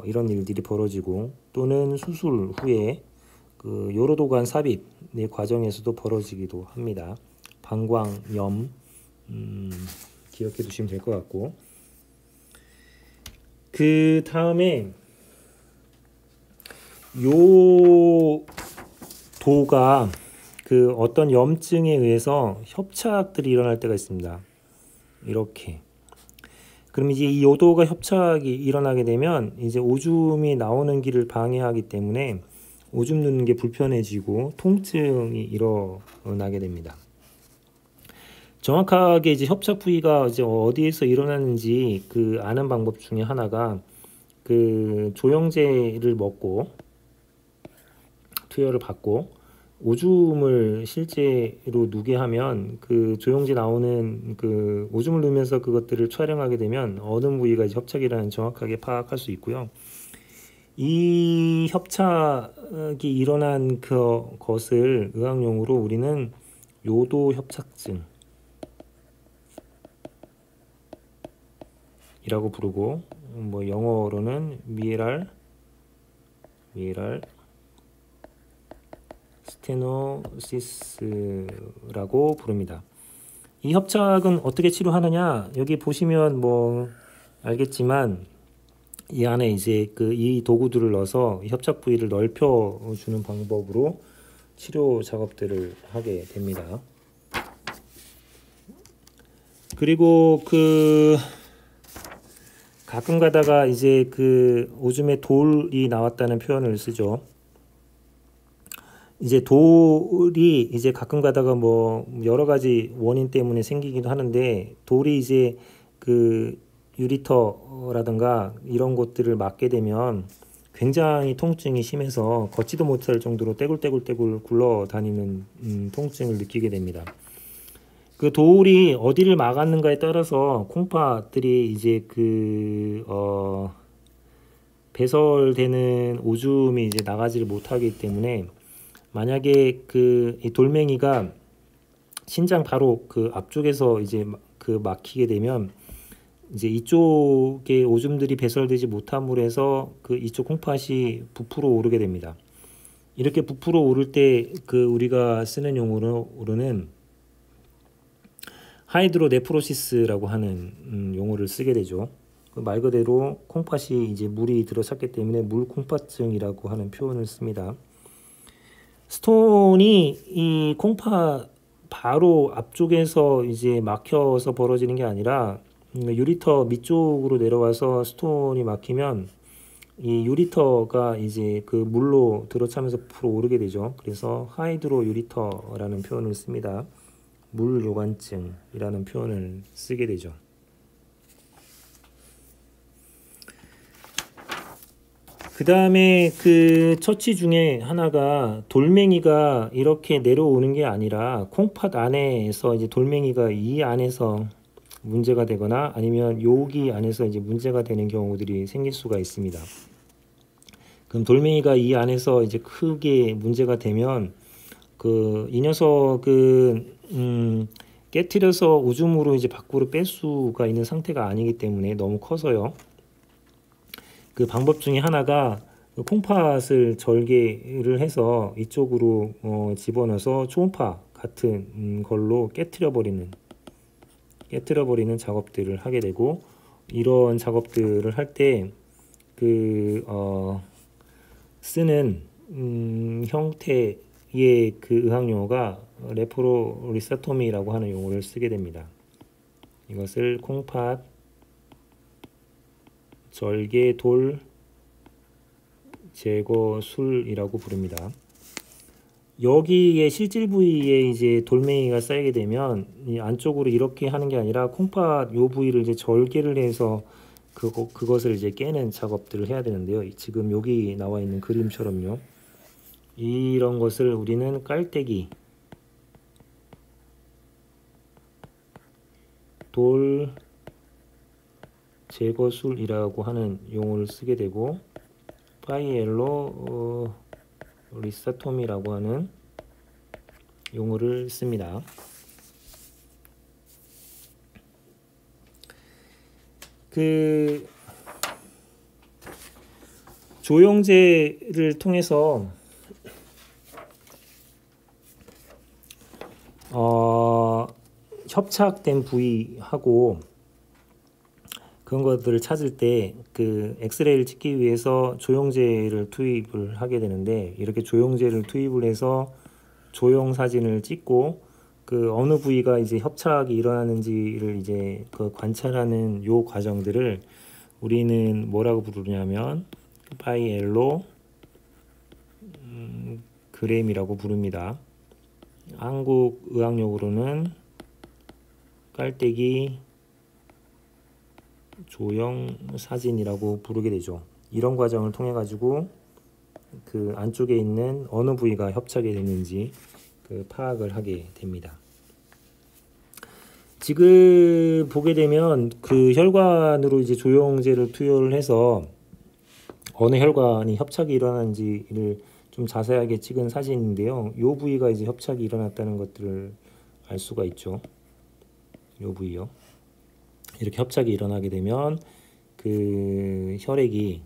이런 일들이 벌어지고, 또는 수술 후에 그 요로도관 삽입의 과정에서도 벌어지기도 합니다. 방광염 기억해 두시면 될 것 같고, 그 다음에 요 도가 그 어떤 염증에 의해서 협착들이 일어날 때가 있습니다. 이렇게. 그럼 이제 이 요도가 협착이 일어나게 되면 이제 오줌이 나오는 길을 방해하기 때문에 오줌 누는 게 불편해지고 통증이 일어나게 됩니다. 정확하게 이제 협착 부위가 이제 어디에서 일어나는지 그 아는 방법 중에 하나가 그 조영제를 먹고 투여를 받고 오줌을 실제로 누게 하면 그 조영제 나오는 그 오줌을 누면서 그것들을 촬영하게 되면 어느 부위가 이제 협착이라는 정확하게 파악할 수 있고요. 이 협착이 일어난 것을 의학용어로 우리는 요도 협착증 이라고 부르고 뭐 영어로는 미에랄 스테노시스라고 부릅니다. 이 협착은 어떻게 치료하느냐? 여기 보시면 뭐 알겠지만 이 안에 이제 이 도구들을 넣어서 협착 부위를 넓혀 주는 방법으로 치료 작업들을 하게 됩니다. 그리고 가끔 가다가 이제 오줌에 돌이 나왔다는 표현을 쓰죠. 이제 돌이 이제 가끔 가다가 뭐 여러 가지 원인 때문에 생기기도 하는데 돌이 이제 유리터라든가 이런 곳들을 맞게 되면 굉장히 통증이 심해서 걷지도 못할 정도로 떼굴떼굴 굴러다니는 통증을 느끼게 됩니다. 그 돌이 어디를 막았는가에 따라서 콩팥들이 이제 배설되는 오줌이 이제 나가지를 못하기 때문에 만약에 이 돌멩이가 신장 바로 앞쪽에서 이제 막히게 되면 이제 이쪽에 오줌들이 배설되지 못함으로 해서 이쪽 콩팥이 부풀어 오르게 됩니다. 이렇게 부풀어 오를 때 우리가 쓰는 용어로는 하이드로네프로시스라고 하는 용어를 쓰게 되죠. 말 그대로 콩팥이 이제 물이 들어찼기 때문에 물콩팥증이라고 하는 표현을 씁니다. 스톤이 이 콩팥 바로 앞쪽에서 이제 막혀서 벌어지는 게 아니라 유리터 밑쪽으로 내려와서 스톤이 막히면 이 유리터가 이제 물로 들어차면서 부풀어 오르게 되죠. 그래서 하이드로 유리터라는 표현을 씁니다. 물요관증이라는 표현을 쓰게 되죠. 그 다음에 처치 중에 하나가 돌멩이가 이렇게 내려오는 게 아니라 콩팥 안에서 이제 돌멩이가 이 안에서 문제가 되거나 아니면 여기 안에서 이제 문제가 되는 경우들이 생길 수가 있습니다. 그럼 돌멩이가 이 안에서 이제 크게 문제가 되면 이 녀석은 깨트려서 오줌으로 이제 밖으로 뺄 수가 있는 상태가 아니기 때문에 너무 커서요. 그 방법 중에 하나가 콩팥을 절개를 해서 이쪽으로 집어넣어서 초음파 같은 걸로 깨트려 버리는 작업들을 하게 되고, 이런 작업들을 할 때 쓰는 형태의 의학용어가 레프로리사토미라고 하는 용어를 쓰게 됩니다. 이것을 콩팥 절개 돌 제거술이라고 부릅니다. 여기에 실질 부위에 이제 돌멩이가 쌓이게 되면 이 안쪽으로 이렇게 하는 게 아니라 콩팥 요 부위를 이제 절개를 해서 그것을 이제 깨는 작업들을 해야 되는데요. 지금 여기 나와 있는 그림처럼요. 이런 것을 우리는 깔때기 돌 제거술이라고 하는 용어를 쓰게 되고, 파이엘로 리사토미라고 하는 용어를 씁니다. 조영제를 통해서 협착된 부위하고 그런 것들을 찾을 때 엑스레이를 찍기 위해서 조영제를 투입을 하게 되는데, 이렇게 조영제를 투입을 해서 조형 사진을 찍고 그 어느 부위가 이제 협착이 일어나는지를 이제 그 관찰하는 요 과정들을 우리는 뭐라고 부르냐면 바이엘로 그램이라고 부릅니다. 한국 의학용어로는 깔때기 조형 사진이라고 부르게 되죠. 이런 과정을 통해 가지고 그 안쪽에 있는 어느 부위가 협착이 됐는지 그 파악을 하게 됩니다. 지금 보게 되면 그 혈관으로 이제 조영제를 투여를 해서 어느 혈관이 협착이 일어난지를 좀 자세하게 찍은 사진인데요. 이 부위가 이제 협착이 일어났다는 것들을 알 수가 있죠. 이 부위요. 이렇게 협착이 일어나게 되면 그 혈액이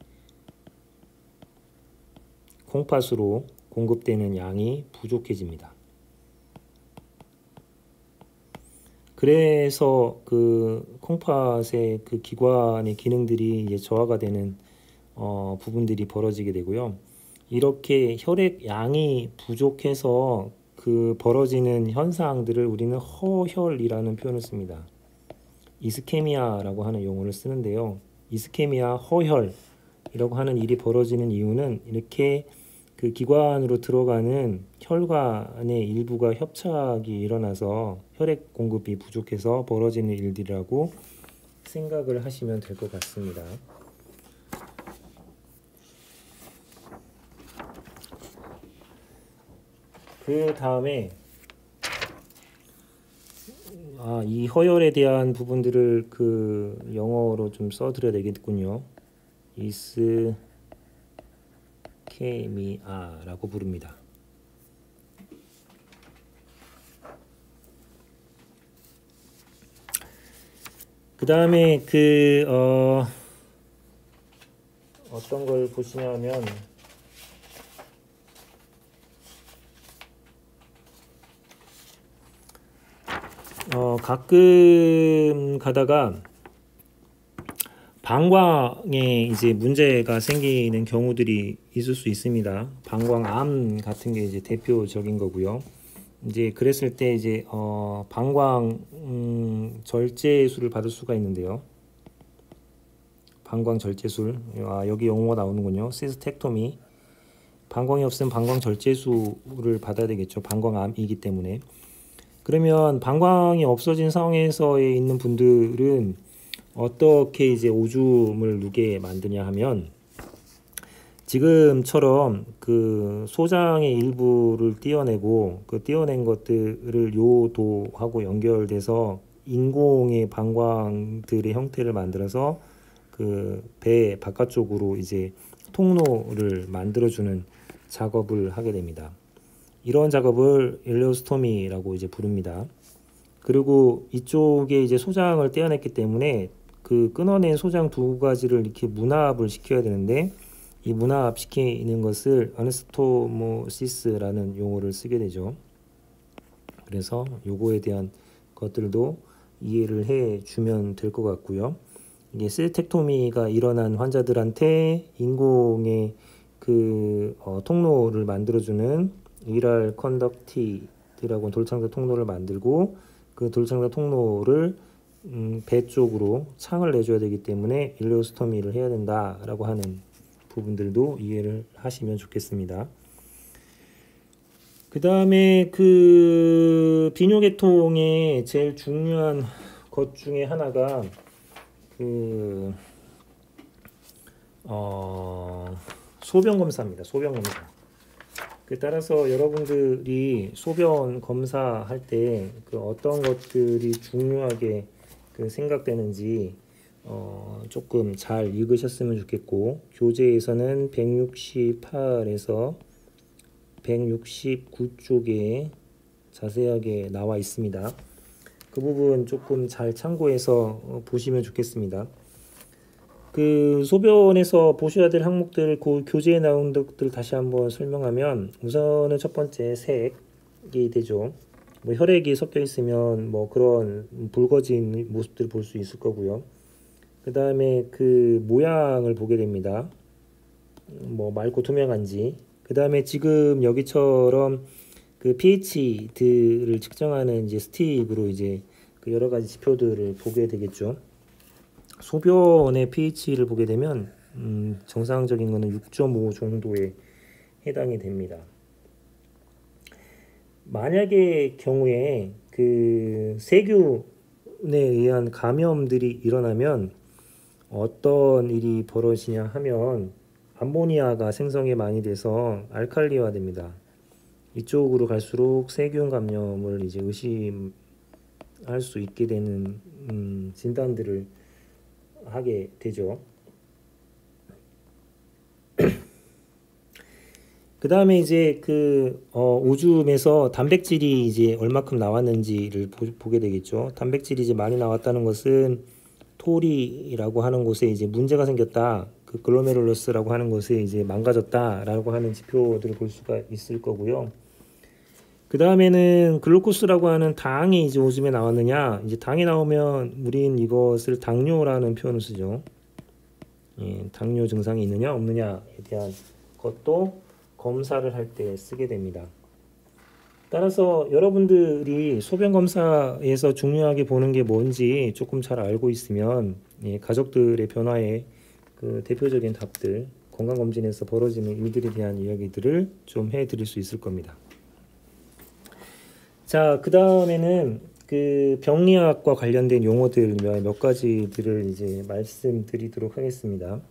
콩팥으로 공급되는 양이 부족해집니다. 그래서 그 콩팥의 그 기관의 기능들이 이제 저하가 되는 부분들이 벌어지게 되고요. 이렇게 혈액 양이 부족해서 그 벌어지는 현상들을 우리는 허혈이라는 표현을 씁니다. 이스케미아라고 하는 용어를 쓰는데요. 이스케미아, 허혈이라고 하는 일이 벌어지는 이유는 이렇게 그 기관으로 들어가는 혈관의 일부가 협착이 일어나서 혈액 공급이 부족해서 벌어지는 일들이라고 생각을 하시면 될 것 같습니다. 그 다음에 이 허혈에 대한 부분들을 그 영어로 좀 써드려야 되겠군요. 이스케미아라고 부릅니다. 그 다음에 그 어떤 걸 보시냐면 가끔 가다가 방광에 이제 문제가 생기는 경우들이 있을 수 있습니다. 방광암 같은 게 이제 대표적인 거고요. 이제 그랬을 때 이제 방광 절제술을 받을 수가 있는데요. 방광 절제술, 여기 용어가 나오는군요. 시스텍토미. 방광이 없으면 방광 절제술을 받아야 되겠죠. 방광암이기 때문에. 그러면 방광이 없어진 상황에서 있는 분들은 어떻게 이제 오줌을 누게 만드냐 하면 지금처럼 그 소장의 일부를 떼어내고 그 떼어낸 것들을 요도하고 연결돼서 인공의 방광들의 형태를 만들어서 그 배 바깥쪽으로 이제 통로를 만들어주는 작업을 하게 됩니다. 이런 작업을 일레오스토미라고 이제 부릅니다. 그리고 이쪽에 이제 소장을 떼어냈기 때문에 그 끊어낸 소장 두 가지를 이렇게 문합을 시켜야 되는데 이 문합시키는 것을 아네스토모시스라는 용어를 쓰게 되죠. 그래서 요거에 대한 것들도 이해를 해 주면 될 것 같고요. 이게 시스텍토미가 일어난 환자들한테 인공의 그 통로를 만들어주는 위랄 컨덕티드라고 돌창자 통로를 만들고 그 돌창자 통로를 배 쪽으로 창을 내줘야 되기 때문에 일레오스토미를 해야 된다라고 하는 부분들도 이해를 하시면 좋겠습니다. 그 다음에 그 비뇨계통의 제일 중요한 것 중에 하나가 그 소변 검사입니다. 소변 검사. 따라서 여러분들이 소변 검사할 때 그 어떤 것들이 중요하게 그 생각되는지 조금 잘 읽으셨으면 좋겠고 교재에서는 168에서 169쪽에 자세하게 나와 있습니다. 그 부분 조금 잘 참고해서 보시면 좋겠습니다. 그 소변에서 보셔야 될 항목들, 그 교재에 나온 것들 다시 한번 설명하면 우선은 첫 번째 색이 되죠. 뭐 혈액이 섞여 있으면 뭐 그런 붉어진 모습들을 볼 수 있을 거고요. 그 다음에 그 모양을 보게 됩니다. 뭐 맑고 투명한지. 그 다음에 지금 여기처럼 그 pH들을 측정하는 이제 스틱으로 이제 그 여러 가지 지표들을 보게 되겠죠. 소변의 pH를 보게 되면 정상적인 거는 6.5 정도에 해당이 됩니다. 만약의 경우에 그 세균에 의한 감염들이 일어나면 어떤 일이 벌어지냐 하면 암모니아가 생성이 많이 돼서 알칼리화 됩니다. 이쪽으로 갈수록 세균 감염을 이제 의심할 수 있게 되는 진단들을 하게 되죠. 그 다음에 이제 그 오줌에서 단백질이 이제 얼마큼 나왔는지를 보게 되겠죠. 단백질이 이제 많이 나왔다는 것은 토리라고 하는 곳에 이제 문제가 생겼다. 그 글로메룰러스라고 하는 곳에 이제 망가졌다라고 하는 지표들을 볼 수가 있을 거고요. 그 다음에는 글루코스라고 하는 당이 이제 오줌에 나왔느냐. 이제 당이 나오면 우린 이것을 당뇨라는 표현을 쓰죠. 예, 당뇨 증상이 있느냐 없느냐에 대한 것도 검사를 할 때 쓰게 됩니다. 따라서 여러분들이 소변 검사에서 중요하게 보는 게 뭔지 조금 잘 알고 있으면 예, 가족들의 변화에 그 대표적인 답들, 건강검진에서 벌어지는 일들에 대한 이야기들을 좀 해드릴 수 있을 겁니다. 자, 그 다음에는 그 병리학과 관련된 용어들 몇 가지들을 이제 말씀드리도록 하겠습니다.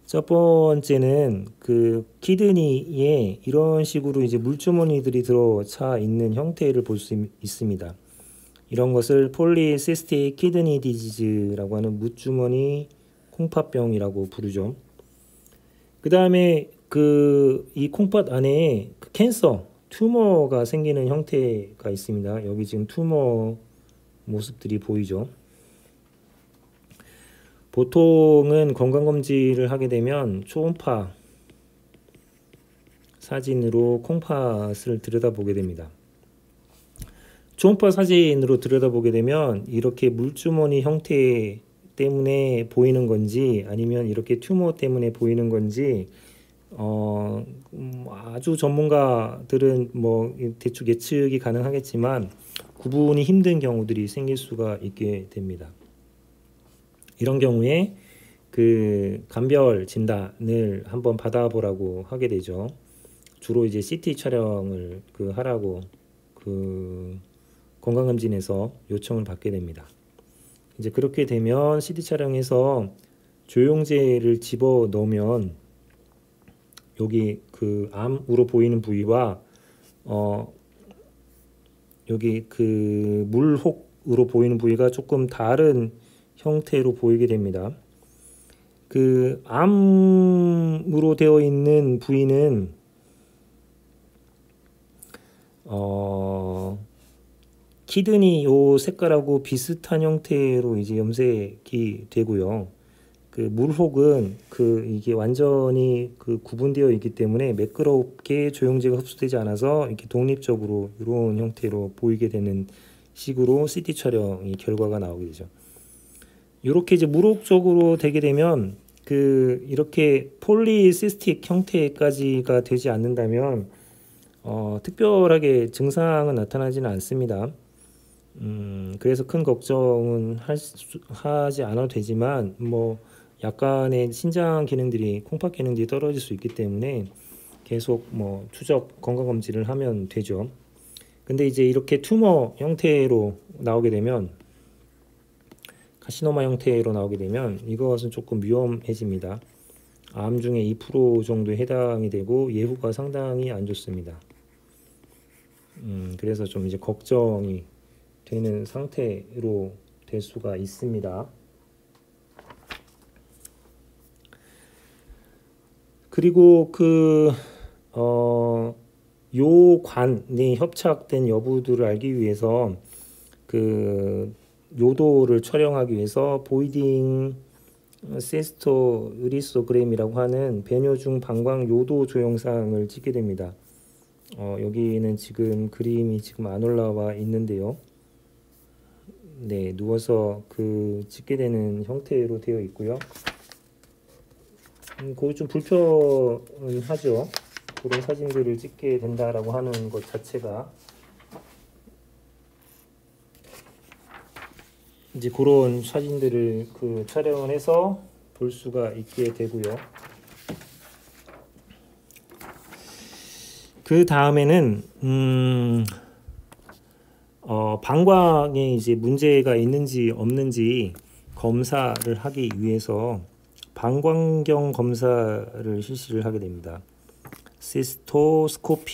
첫 번째는 그 키드니에 이런 식으로 이제 물주머니들이 들어차 있는 형태를 볼 수 있습니다. 이런 것을 폴리시스틱 키드니 디지즈라고 하는 물주머니 콩팥병이라고 부르죠. 그 다음에 그 이 콩팥 안에 그 캔서, 튜머가 생기는 형태가 있습니다. 여기 지금 튜머 모습들이 보이죠. 보통은 건강검진을 하게 되면 초음파 사진으로 콩팥을 들여다보게 됩니다. 초음파 사진으로 들여다보게 되면 이렇게 물주머니 형태 때문에 보이는 건지 아니면 이렇게 튜머 때문에 보이는 건지 아주 전문가들은 뭐 대충 예측이 가능하겠지만 구분이 힘든 경우들이 생길 수가 있게 됩니다. 이런 경우에 그 감별 진단을 한번 받아보라고 하게 되죠. 주로 이제 CT 촬영을 하라고 그 건강검진에서 요청을 받게 됩니다. 이제 그렇게 되면 CT 촬영에서 조영제를 집어 넣으면 여기 그 암으로 보이는 부위와 여기 그 물혹으로 보이는 부위가 조금 다른 형태로 보이게 됩니다. 그 암으로 되어 있는 부위는 키드니 요 색깔하고 비슷한 형태로 이제 염색이 되고요. 그 물혹은 이게 완전히 구분되어 있기 때문에 매끄럽게 조영제가 흡수되지 않아서 이렇게 독립적으로 이런 형태로 보이게 되는 식으로 CT 촬영이 결과가 나오게 되죠. 이렇게 이제 물혹적으로 되게 되면 이렇게 폴리시스틱 형태까지가 되지 않는다면 특별하게 증상은 나타나지는 않습니다. 그래서 큰 걱정은 하지 않아도 되지만 뭐 약간의 신장 기능들이 콩팥 기능들이 떨어질 수 있기 때문에 계속 뭐 추적 건강 검진을 하면 되죠. 근데 이제 이렇게 튜머 형태로 나오게 되면 카시노마 형태로 나오게 되면 이것은 조금 위험해집니다. 암 중에 2% 정도에 해당이 되고 예후가 상당히 안 좋습니다. 그래서 좀 이제 걱정이 되는 상태로 될 수가 있습니다. 그리고 요 관이 협착된 여부들을 알기 위해서 요도를 촬영하기 위해서 보이딩 시스토의리소그램이라고 하는 배뇨중 방광 요도 조영상을 찍게 됩니다. 여기는 지금 그림이 지금 안 올라와 있는데요. 네, 누워서 찍게 되는 형태로 되어 있고요. 그거 좀 불편하죠. 그런 사진들을 찍게 된다라고 하는 것 자체가 이제 그런 사진들을 촬영을 해서 볼 수가 있게 되고요. 그 다음에는 방광에 이제 문제가 있는지 없는지 검사를 하기 위해서 방광경 검사를 실시를 하게 됩니다. 시스토스코피라고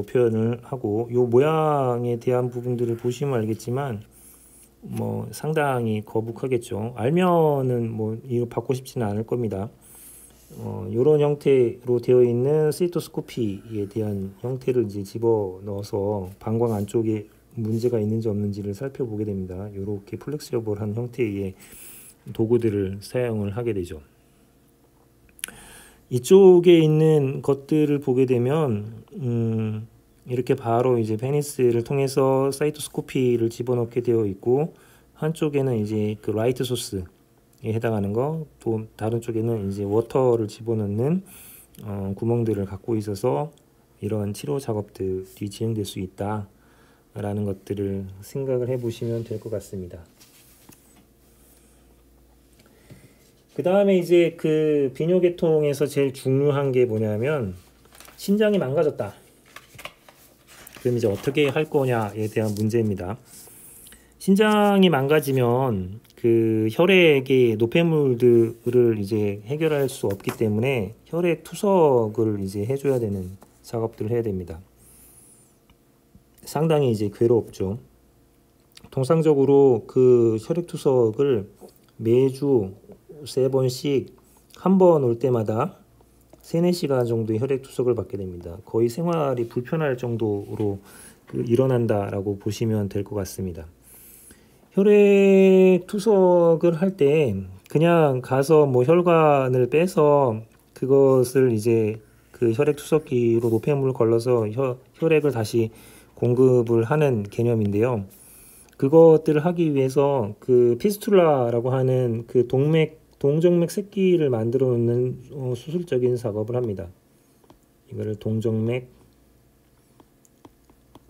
표현을 하고, 요 모양에 대한 부분들을 보시면 알겠지만 뭐 상당히 거북하겠죠. 알면은 뭐 이거 받고 싶지는 않을 겁니다. 이런 형태로 되어 있는 시스토스코피에 대한 형태를 이제 집어 넣어서 방광 안쪽에 문제가 있는지 없는지를 살펴보게 됩니다. 이렇게 플렉시러블한 형태의 도구들을 사용을 하게 되죠. 이쪽에 있는 것들을 보게 되면 이렇게 바로 이제 페니스를 통해서 사이토스코피를 집어넣게 되어 있고, 한쪽에는 이제 그 라이트 소스에 해당하는 거, 또 다른 쪽에는 이제 워터를 집어넣는 구멍들을 갖고 있어서 이런 치료 작업들이 진행될 수 있다라는 것들을 생각을 해보시면 될 것 같습니다. 그 다음에 이제 그 비뇨계통에서 제일 중요한 게 뭐냐면 신장이 망가졌다. 그럼 이제 어떻게 할 거냐에 대한 문제입니다. 신장이 망가지면 그 혈액의 노폐물들을 이제 해결할 수 없기 때문에 혈액 투석을 이제 해줘야 되는 작업들을 해야 됩니다. 상당히 이제 괴롭죠. 통상적으로 그 혈액 투석을 매주 3번씩 한 번 올 때마다 3-4시간 정도의 혈액 투석을 받게 됩니다. 거의 생활이 불편할 정도로 일어난다라고 보시면 될 것 같습니다. 혈액 투석을 할 때 그냥 가서 뭐 혈관을 빼서 그것을 이제 그 혈액 투석기로 노폐물을 걸러서 혈액을 다시 공급을 하는 개념인데요. 그것들을 하기 위해서 그 피스툴라라고 하는 그 동정맥 새끼를 만들어 놓는 수술적인 작업을 합니다. 이거를 동정맥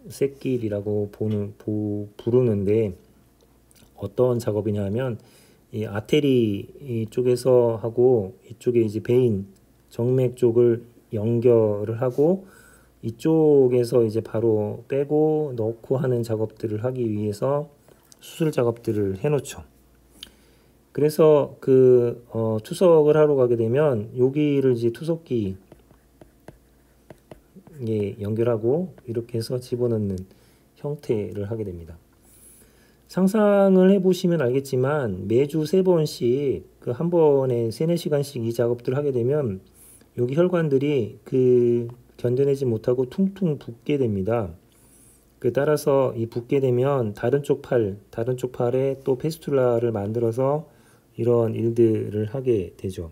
새끼라고 부르는데, 어떤 작업이냐면 이 아테리 쪽에서 하고 이쪽에 이제 베인 정맥 쪽을 연결을 하고 이쪽에서 이제 바로 빼고 넣고 하는 작업들을 하기 위해서 수술 작업들을 해놓죠. 그래서 투석을 하러 가게 되면 여기를 이제 투석기에 연결하고 이렇게 해서 집어넣는 형태를 하게 됩니다. 상상을 해보시면 알겠지만 매주 3번씩 그 한 번에 3-4시간씩 이 작업들을 하게 되면 여기 혈관들이 견뎌내지 못하고 퉁퉁 붓게 됩니다. 따라서 이 붓게 되면 다른 쪽 팔에 또 페스툴라를 만들어서 이런 일들을 하게 되죠.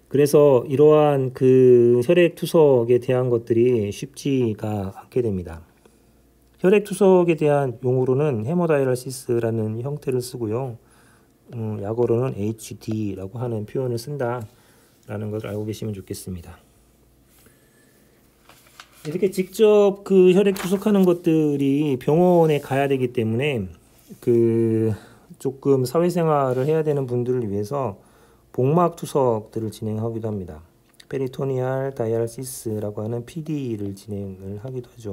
그래서 이러한 그 혈액 투석에 대한 것들이 쉽지가 않게 됩니다. 혈액 투석에 대한 용어로는 헤모다이얼시스라는 형태를 쓰고요. 약어로는 HD라고 하는 표현을 쓴다라는 것을 알고 계시면 좋겠습니다. 이렇게 직접 그 혈액 투석하는 것들이 병원에 가야 되기 때문에 조금 사회생활을 해야 되는 분들을 위해서 복막 투석들을 진행하기도 합니다. 페리토니알 다이알시스라고 하는 PD를 진행을 하기도 하죠.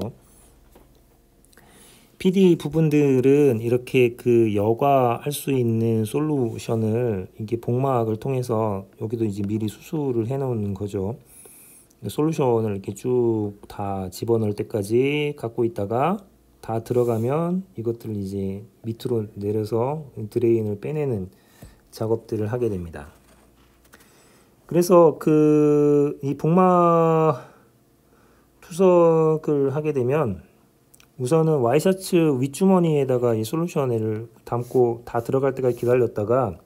PD 부분들은 이렇게 여과할 수 있는 솔루션을 이게 복막을 통해서 여기도 이제 미리 수술을 해 놓는 거죠. 솔루션을 이렇게 쭉 다 집어넣을 때까지 갖고 있다가 다 들어가면 이것들을 이제 밑으로 내려서 드레인을 빼내는 작업들을 하게 됩니다. 그래서 이 복막 투석을 하게 되면 우선은 와이셔츠 윗주머니에다가 이 솔루션을 담고 다 들어갈 때까지 기다렸다가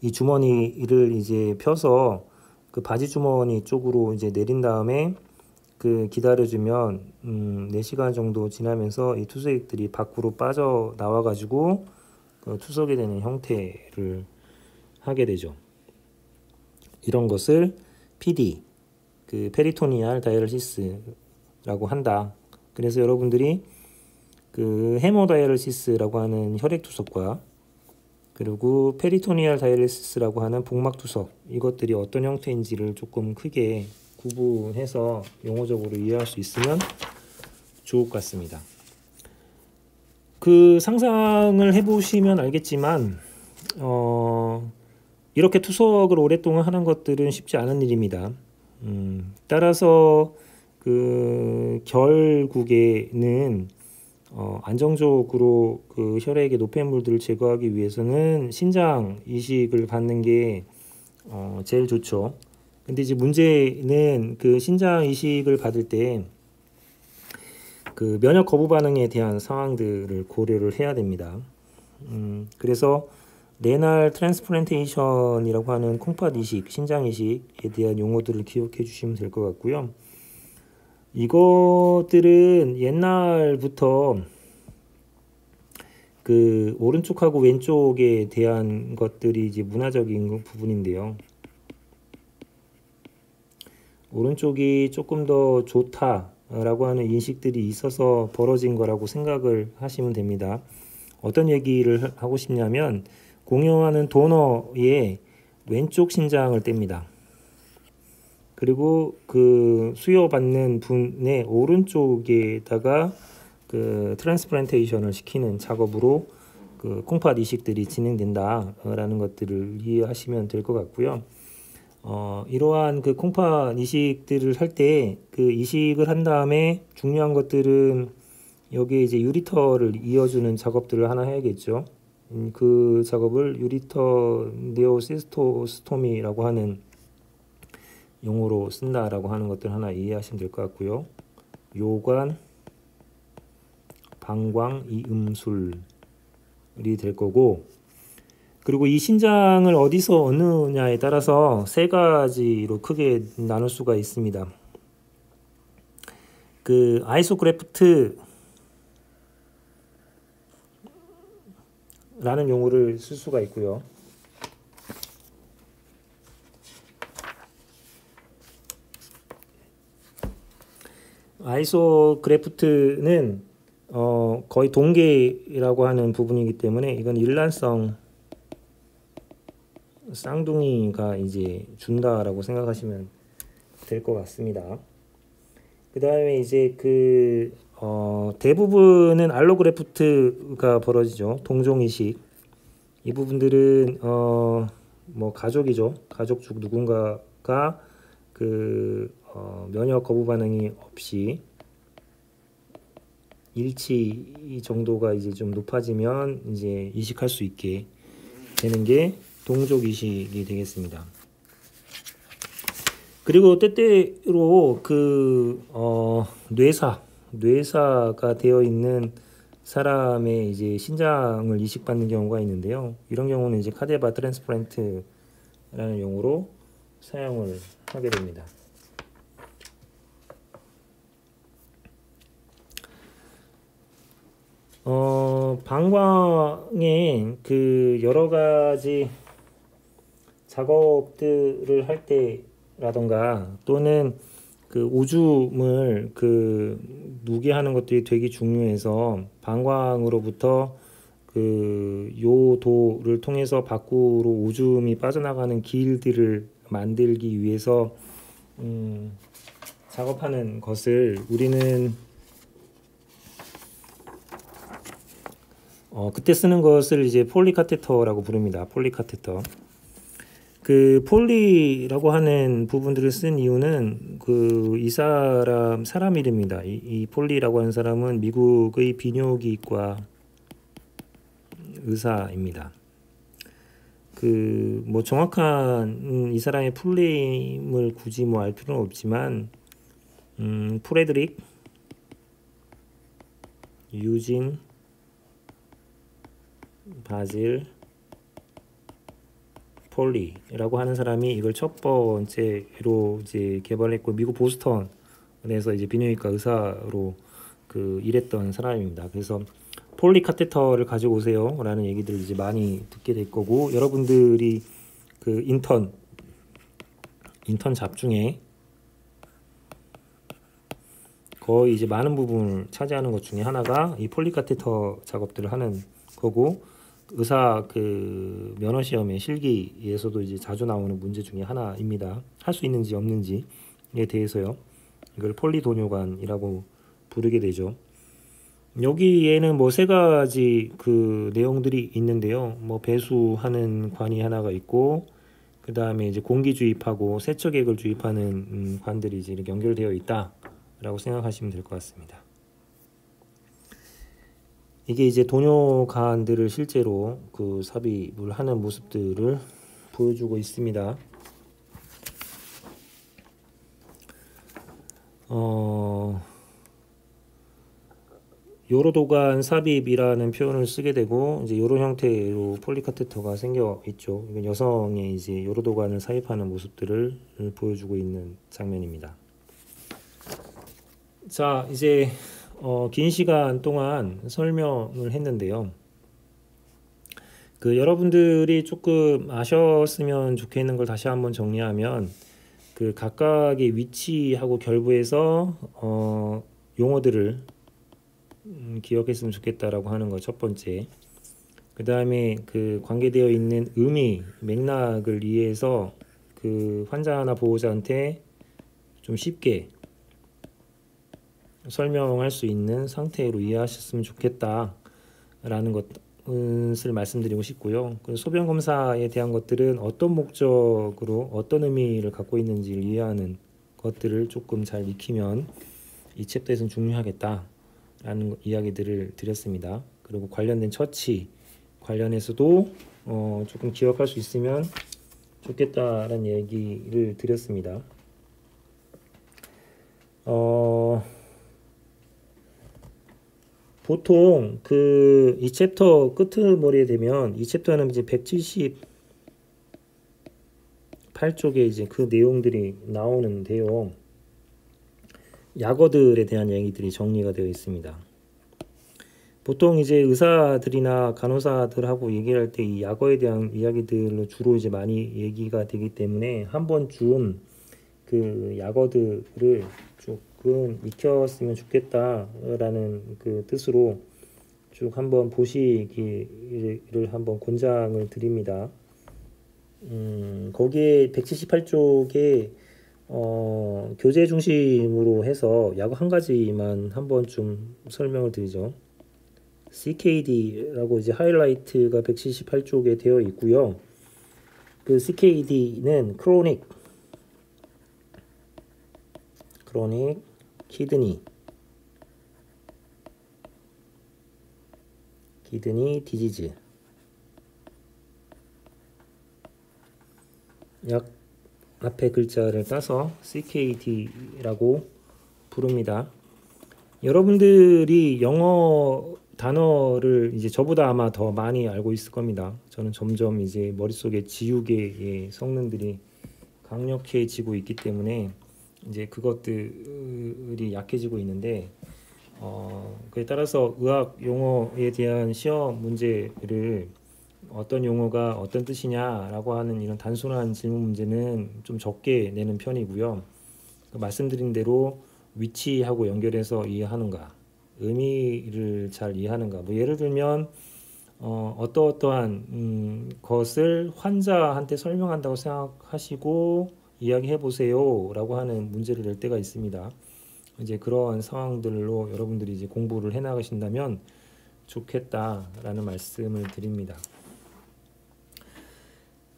이 주머니를 이제 펴서 그 바지 주머니 쪽으로 이제 내린 다음에 기다려주면 4시간 정도 지나면서 이 투석액들이 밖으로 빠져 나와 가지고 투석이 되는 형태를 하게 되죠. 이런 것을 PD 그 페리토니알 다이얼리시스라고 한다. 그래서 여러분들이 그 헤모다이얼리시스라고 하는 혈액투석과 그리고 페리토니알 다이얼리시스라고 하는 복막투석, 이것들이 어떤 형태인지를 조금 크게 구분해서 용어적으로 이해할 수 있으면 좋을 것 같습니다. 그 상상을 해보시면 알겠지만 이렇게 투석을 오랫동안 하는 것들은 쉽지 않은 일입니다. 따라서 그 결국에는 안정적으로 그 혈액의 노폐물들을 제거하기 위해서는 신장 이식을 받는 게 제일 좋죠. 근데 이제 문제는 그 신장 이식을 받을 때 그 면역 거부 반응에 대한 상황들을 고려를 해야 됩니다. 그래서 레날 트랜스플란테이션이라고 하는 콩팥 이식, 신장 이식에 대한 용어들을 기억해 주시면 될 것 같고요. 이것들은 옛날부터 그 오른쪽하고 왼쪽에 대한 것들이 이제 문화적인 부분인데요. 오른쪽이 조금 더 좋다라고 하는 인식들이 있어서 벌어진 거라고 생각을 하시면 됩니다. 어떤 얘기를 하고 싶냐면 공여하는 도너의 왼쪽 신장을 뗍니다. 그리고 그 수여받는 분의 오른쪽에다가 그 트랜스플란테이션을 시키는 작업으로 그 콩팥 이식들이 진행된다라는 것들을 이해하시면 될 것 같고요. 이러한 그 콩팥 이식들을 할 때 그 이식을 한 다음에 중요한 것들은 여기에 이제 유리터를 이어주는 작업들을 하나 해야겠죠. 그 작업을 유리터 네오시스토스토미라고 하는 용어로 쓴다라고 하는 것들 하나 이해하시면 될 것 같고요. 요관, 방광, 이음술이 될 거고, 그리고 이 신장을 어디서 얻느냐에 따라서 세 가지로 크게 나눌 수가 있습니다. 그 아이소그래프트 라는 용어를 쓸 수가 있고요. 아이소그래프트는 거의 동계라고 하는 부분이기 때문에 이건 일란성 쌍둥이가 이제 준다라고 생각하시면 될 것 같습니다. 그 다음에 이제 그 대부분은 알로그래프트가 벌어지죠. 동종이식. 이 부분들은 뭐 가족이죠. 가족 중 누군가가 그 면역 거부 반응이 없이 일치 정도가 이제 좀 높아지면 이제 이식할 수 있게 되는 게 동족 이식이 되겠습니다. 그리고 때때로 그 뇌사가 되어 있는 사람의 이제 신장을 이식받는 경우가 있는데요. 이런 경우는 이제 카데바 트랜스플란트라는 용어로 사용을 하게 됩니다. 방광의 그 여러 가지 작업들을 할 때라던가 또는 그 오줌을 그 누게 하는 것들이 되게 중요해서 방광으로부터 그 요도를 통해서 밖으로 오줌이 빠져나가는 길들을 만들기 위해서 작업하는 것을 우리는 그때 쓰는 것을 이제 폴리카테터라고 부릅니다. 폴리카테터. 그 폴리라고 하는 부분들을 쓴 이유는 그 이 사람 이름입니다. 이 폴리라고 하는 사람은 미국의 비뇨기과 의사입니다. 그 뭐 정확한 이 사람의 풀네임을 굳이 뭐 알 필요는 없지만 프레드릭 유진 바질 폴리라고 하는 사람이 이걸 첫 번째로 이제 개발했고 미국 보스턴에서 이제 비뇨기과 의사로 그 일했던 사람입니다. 그래서 폴리 카테터를 가지고 오세요라는 얘기들을 이제 많이 듣게 될 거고, 여러분들이 그 인턴 잡 중에 거의 이제 많은 부분을 차지하는 것 중에 하나가 이 폴리카테터 작업들을 하는 거고, 의사 그 면허 시험의 실기에서도 이제 자주 나오는 문제 중에 하나입니다. 할 수 있는지 없는지에 대해서요. 이걸 폴리도뇨관이라고 부르게 되죠. 여기에는 뭐 세 가지 그 내용들이 있는데요. 뭐 배수하는 관이 하나가 있고, 그 다음에 이제 공기 주입하고 세척액을 주입하는 관들이 이제 이렇게 연결되어 있다라고 생각하시면 될 것 같습니다. 이게 이제 도뇨관들을 실제로 그 삽입을 하는 모습들을 보여주고 있습니다. 요로도관 삽입이라는 표현을 쓰게 되고, 이제 요런 형태로 폴리카테터가 생겨 있죠. 이건 여성의 이제 요로도관을 삽입하는 모습들을 보여주고 있는 장면입니다. 자, 이제 긴 시간 동안 설명을 했는데요. 그 여러분들이 조금 아셨으면 좋겠는 걸 다시 한번 정리하면, 그 각각의 위치하고 결부해서 용어들을 기억했으면 좋겠다라고 하는 거 첫 번째. 그 다음에 그 관계되어 있는 의미, 맥락을 이해해서 그 환자나 보호자한테 좀 쉽게 설명할 수 있는 상태로 이해하셨으면 좋겠다라는 것을 말씀드리고 싶고요. 그 소변 검사에 대한 것들은 어떤 목적으로 어떤 의미를 갖고 있는지를 이해하는 것들을 조금 잘 익히면 이 챕터에서는 중요하겠다라는 이야기들을 드렸습니다. 그리고 관련된 처치 관련해서도 조금 기억할 수 있으면 좋겠다라는 얘기를 드렸습니다. 보통 그 이 챕터 끄트머리에 되면 이 챕터는 이제 178쪽에 이제 그 내용들이 나오는데요. 약어들에 대한 얘기들이 정리가 되어 있습니다. 보통 이제 의사들이나 간호사들하고 얘기할 때 이 약어에 대한 이야기들로 주로 이제 많이 얘기가 되기 때문에 한 번쯤 그 약어들을 조금 익혔으면 좋겠다라는 그 뜻으로 쭉 한번 보시기를 한번 권장을 드립니다. 거기에 178쪽에 교재 중심으로 해서 약어 한 가지만 한번 좀 설명을 드리죠. CKD라고 이제 하이라이트가 178쪽에 되어 있고요. 그 CKD는 크로닉 키드니 디지즈, 약 앞에 글자를 따서 CKD라고 부릅니다. 여러분들이 영어 단어를 이제 저보다 아마 더 많이 알고 있을 겁니다. 저는 점점 이제 머릿속에 지우개의 성능들이 강력해지고 있기 때문에 이제 그것들이 약해지고 있는데, 그에 따라서 의학 용어에 대한 시험 문제를 어떤 용어가 어떤 뜻이냐라고 하는 이런 단순한 질문 문제는 좀 적게 내는 편이고요. 말씀드린 대로 위치하고 연결해서 이해하는가, 의미를 잘 이해하는가. 뭐 예를 들면 어떠한 것을 환자한테 설명한다고 생각하시고 이야기해 보세요 라고 하는 문제를 낼 때가 있습니다. 이제 그런 상황들로 여러분들이 이제 공부를 해 나가신다면 좋겠다라는 말씀을 드립니다.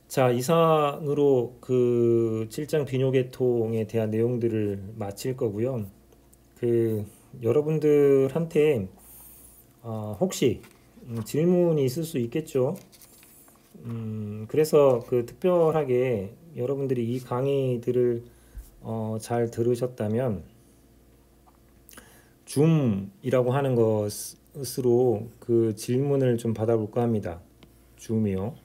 자, 이상으로 그 7장 비뇨계통에 대한 내용들을 마칠 거고요. 그 여러분들한테 혹시 질문이 있을 수 있겠죠. 그래서 그 특별하게 여러분들이 이 강의들을 잘 들으셨다면 줌이라고 하는 것으로 그 질문을 좀 받아볼까 합니다. 줌이요.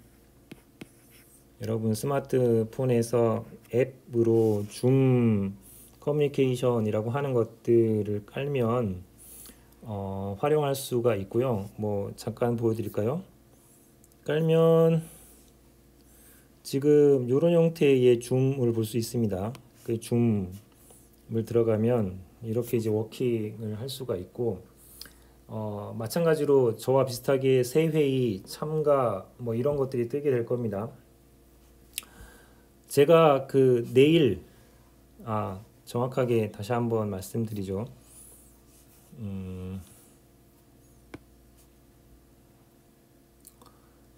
여러분 스마트폰에서 앱으로 줌 커뮤니케이션이라고 하는 것들을 깔면 활용할 수가 있고요. 뭐 잠깐 보여드릴까요? 깔면 지금 이런 형태의 줌을 볼 수 있습니다. 그 줌을 들어가면 이렇게 이제 워킹을 할 수가 있고, 마찬가지로 저와 비슷하게 새 회의 참가 뭐 이런 것들이 뜨게 될 겁니다. 제가 그 내일 정확하게 다시 한번 말씀드리죠.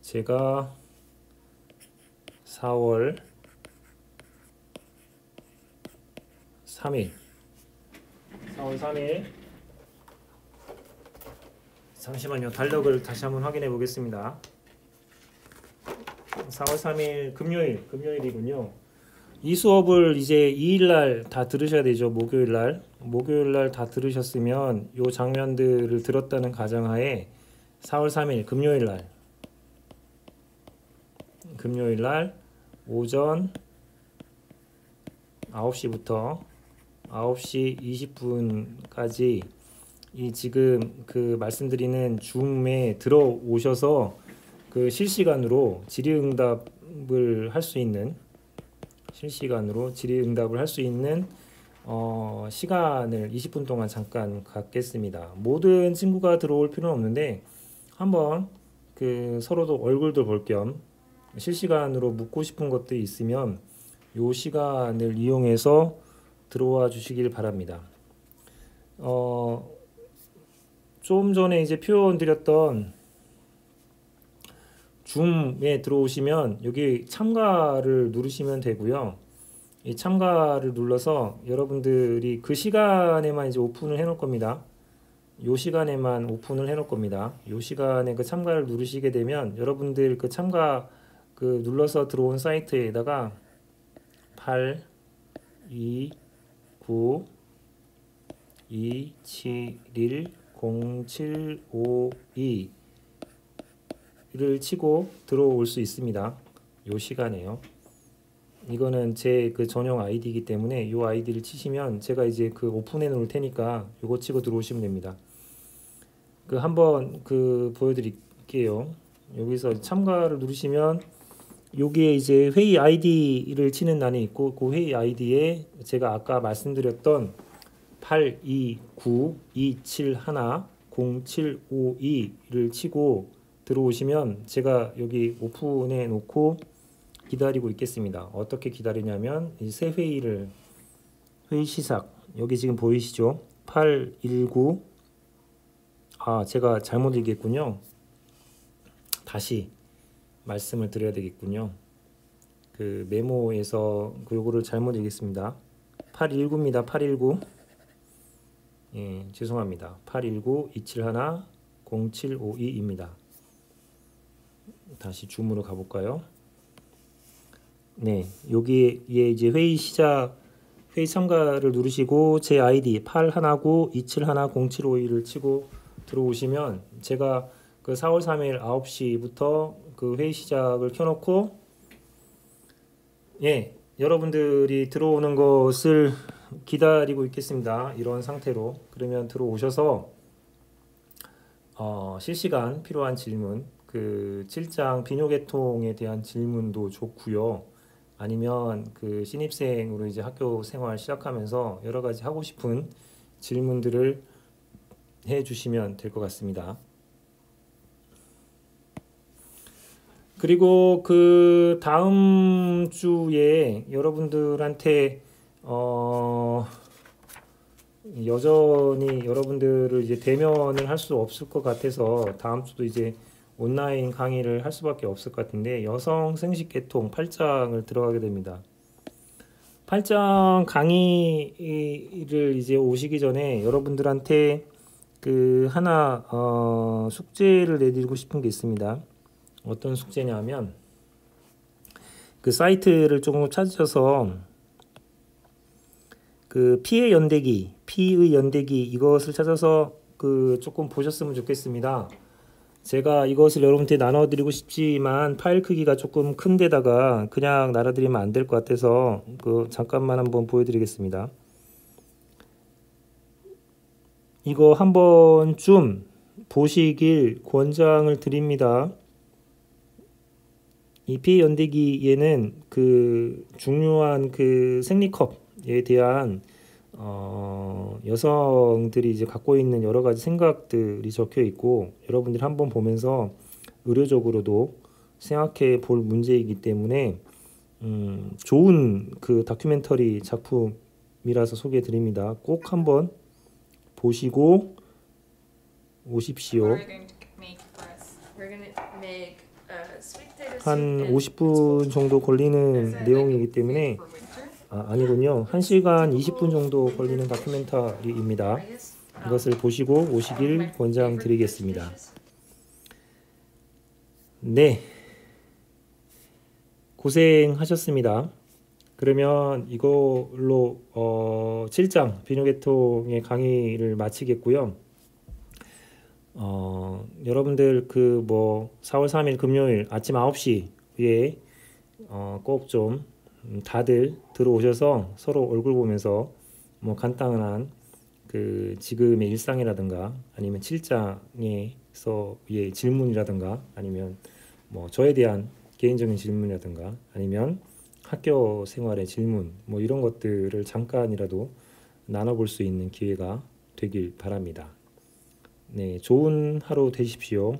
제가 4월 3일 잠시만요. 달력을 다시 한번 확인해 보겠습니다. 4월 3일 금요일이군요. 이 수업을 이제 2일날 다 들으셔야 되죠. 목요일날 다 들으셨으면 요 장면들을 들었다는 가정하에 4월 3일 금요일날 오전 9시부터 9시 20분까지 이 지금 그 말씀드리는 줌에 들어오셔서 그 실시간으로 질의응답을 할 수 있는 시간을 20분 동안 잠깐 갖겠습니다. 모든 친구가 들어올 필요는 없는데 한번 그 서로도 얼굴도 볼 겸 실시간으로 묻고 싶은 것들이 있으면 요 시간을 이용해서 들어와 주시길 바랍니다. 좀 전에 이제 표현 드렸던 줌에 들어오시면 여기 참가를 누르시면 되고요. 이 참가를 눌러서 여러분들이 그 시간에만 이제 오픈을 해 놓을 겁니다. 요 시간에만 오픈을 해 놓을 겁니다. 요 시간에 그 참가를 누르시게 되면 여러분들 그 참가 그 눌러서 들어온 사이트에다가 8 2 9 2 7 1 0 7 5 2 를 치고 들어올 수 있습니다. 요 시간에요. 이거는 제 그 전용 아이디이기 때문에 요 아이디를 치시면 제가 이제 그 오픈해 놓을 테니까 요거 치고 들어오시면 됩니다. 그 한번 그 보여드릴게요. 여기서 참가를 누르시면 여기에 이제 회의 아이디를 치는欄이 있고 그 회의 아이디에 제가 아까 말씀드렸던 829271075를 치고 들어오시면 제가 여기 오픈해 놓고 기다리고 있겠습니다. 어떻게 기다리냐면 이 새 회의 시작 여기 지금 보이시죠? 819 제가 잘못 읽겠군요. 다시 말씀을 드려야 되겠군요. 그 메모에서 요거를 잘못 읽겠습니다. 819입니다. 819 죄송합니다. 819-271-0752입니다. 다시 줌으로 가볼까요? 네, 여기에 이제 회의 참가를 누르시고 제 아이디 819-271-0752를 치고 들어오시면 제가 그 4월 3일 9시부터 그 회의 시작을 켜놓고 여러분들이 들어오는 것을 기다리고 있겠습니다. 이런 상태로 그러면 들어오셔서 실시간 필요한 질문 그 7장 비뇨계통에 대한 질문도 좋고요. 아니면 그 신입생으로 이제 학교 생활 시작하면서 여러 가지 하고 싶은 질문들을 해 주시면 될 것 같습니다. 그리고 그 다음 주에 여러분들한테 여전히 여러분들을 이제 대면을 할 수 없을 것 같아서 다음 주도 이제 온라인 강의를 할 수밖에 없을 것 같은데 여성 생식계통 8장을 들어가게 됩니다. 8장 강의를 이제 오시기 전에 여러분들한테 그 하나 숙제를 내드리고 싶은 게 있습니다. 어떤 숙제냐면 그 사이트를 조금 찾으셔서 그 피의 연대기 이것을 찾아서 그 조금 보셨으면 좋겠습니다. 제가 이것을 여러분한테 나눠드리고 싶지만 파일 크기가 조금 큰 데다가 그냥 나눠드리면 안 될 것 같아서 그 잠깐만 한번 보여드리겠습니다. 이거 한 번쯤 보시길 권장을 드립니다. 이 피의 연대기에는 그 중요한 그 생리컵에 대한 여성들이 이제 갖고 있는 여러 가지 생각들이 적혀 있고 여러분들이 한번 보면서 의료적으로도 생각해 볼 문제이기 때문에 좋은 그 다큐멘터리 작품이라서 소개해 드립니다. 꼭 한번 보시고 오십시오. What are you going to make for us? We're gonna make sweet potato soup 한 and 50분 정도 Is 걸리는 it like 내용이기 food 때문에 for winter? 아니군요. 1시간 20분 정도 걸리는 다큐멘터리입니다. rice. 이것을 보시고 One of my 오시길 favorite 권장드리겠습니다. dishes. 네, 고생하셨습니다. 그러면 이걸로 7장 비뇨계통의 강의를 마치겠고요. 여러분들 그 뭐 4월 3일 금요일 아침 9시에 꼭 좀 다들 들어오셔서 서로 얼굴 보면서 뭐 간단한 그 지금의 일상이라든가 아니면 7장에서의 질문이라든가 아니면 뭐 저에 대한 개인적인 질문이라든가 아니면 학교 생활의 질문 뭐 이런 것들을 잠깐이라도 나눠볼 수 있는 기회가 되길 바랍니다. 네, 좋은 하루 되십시오.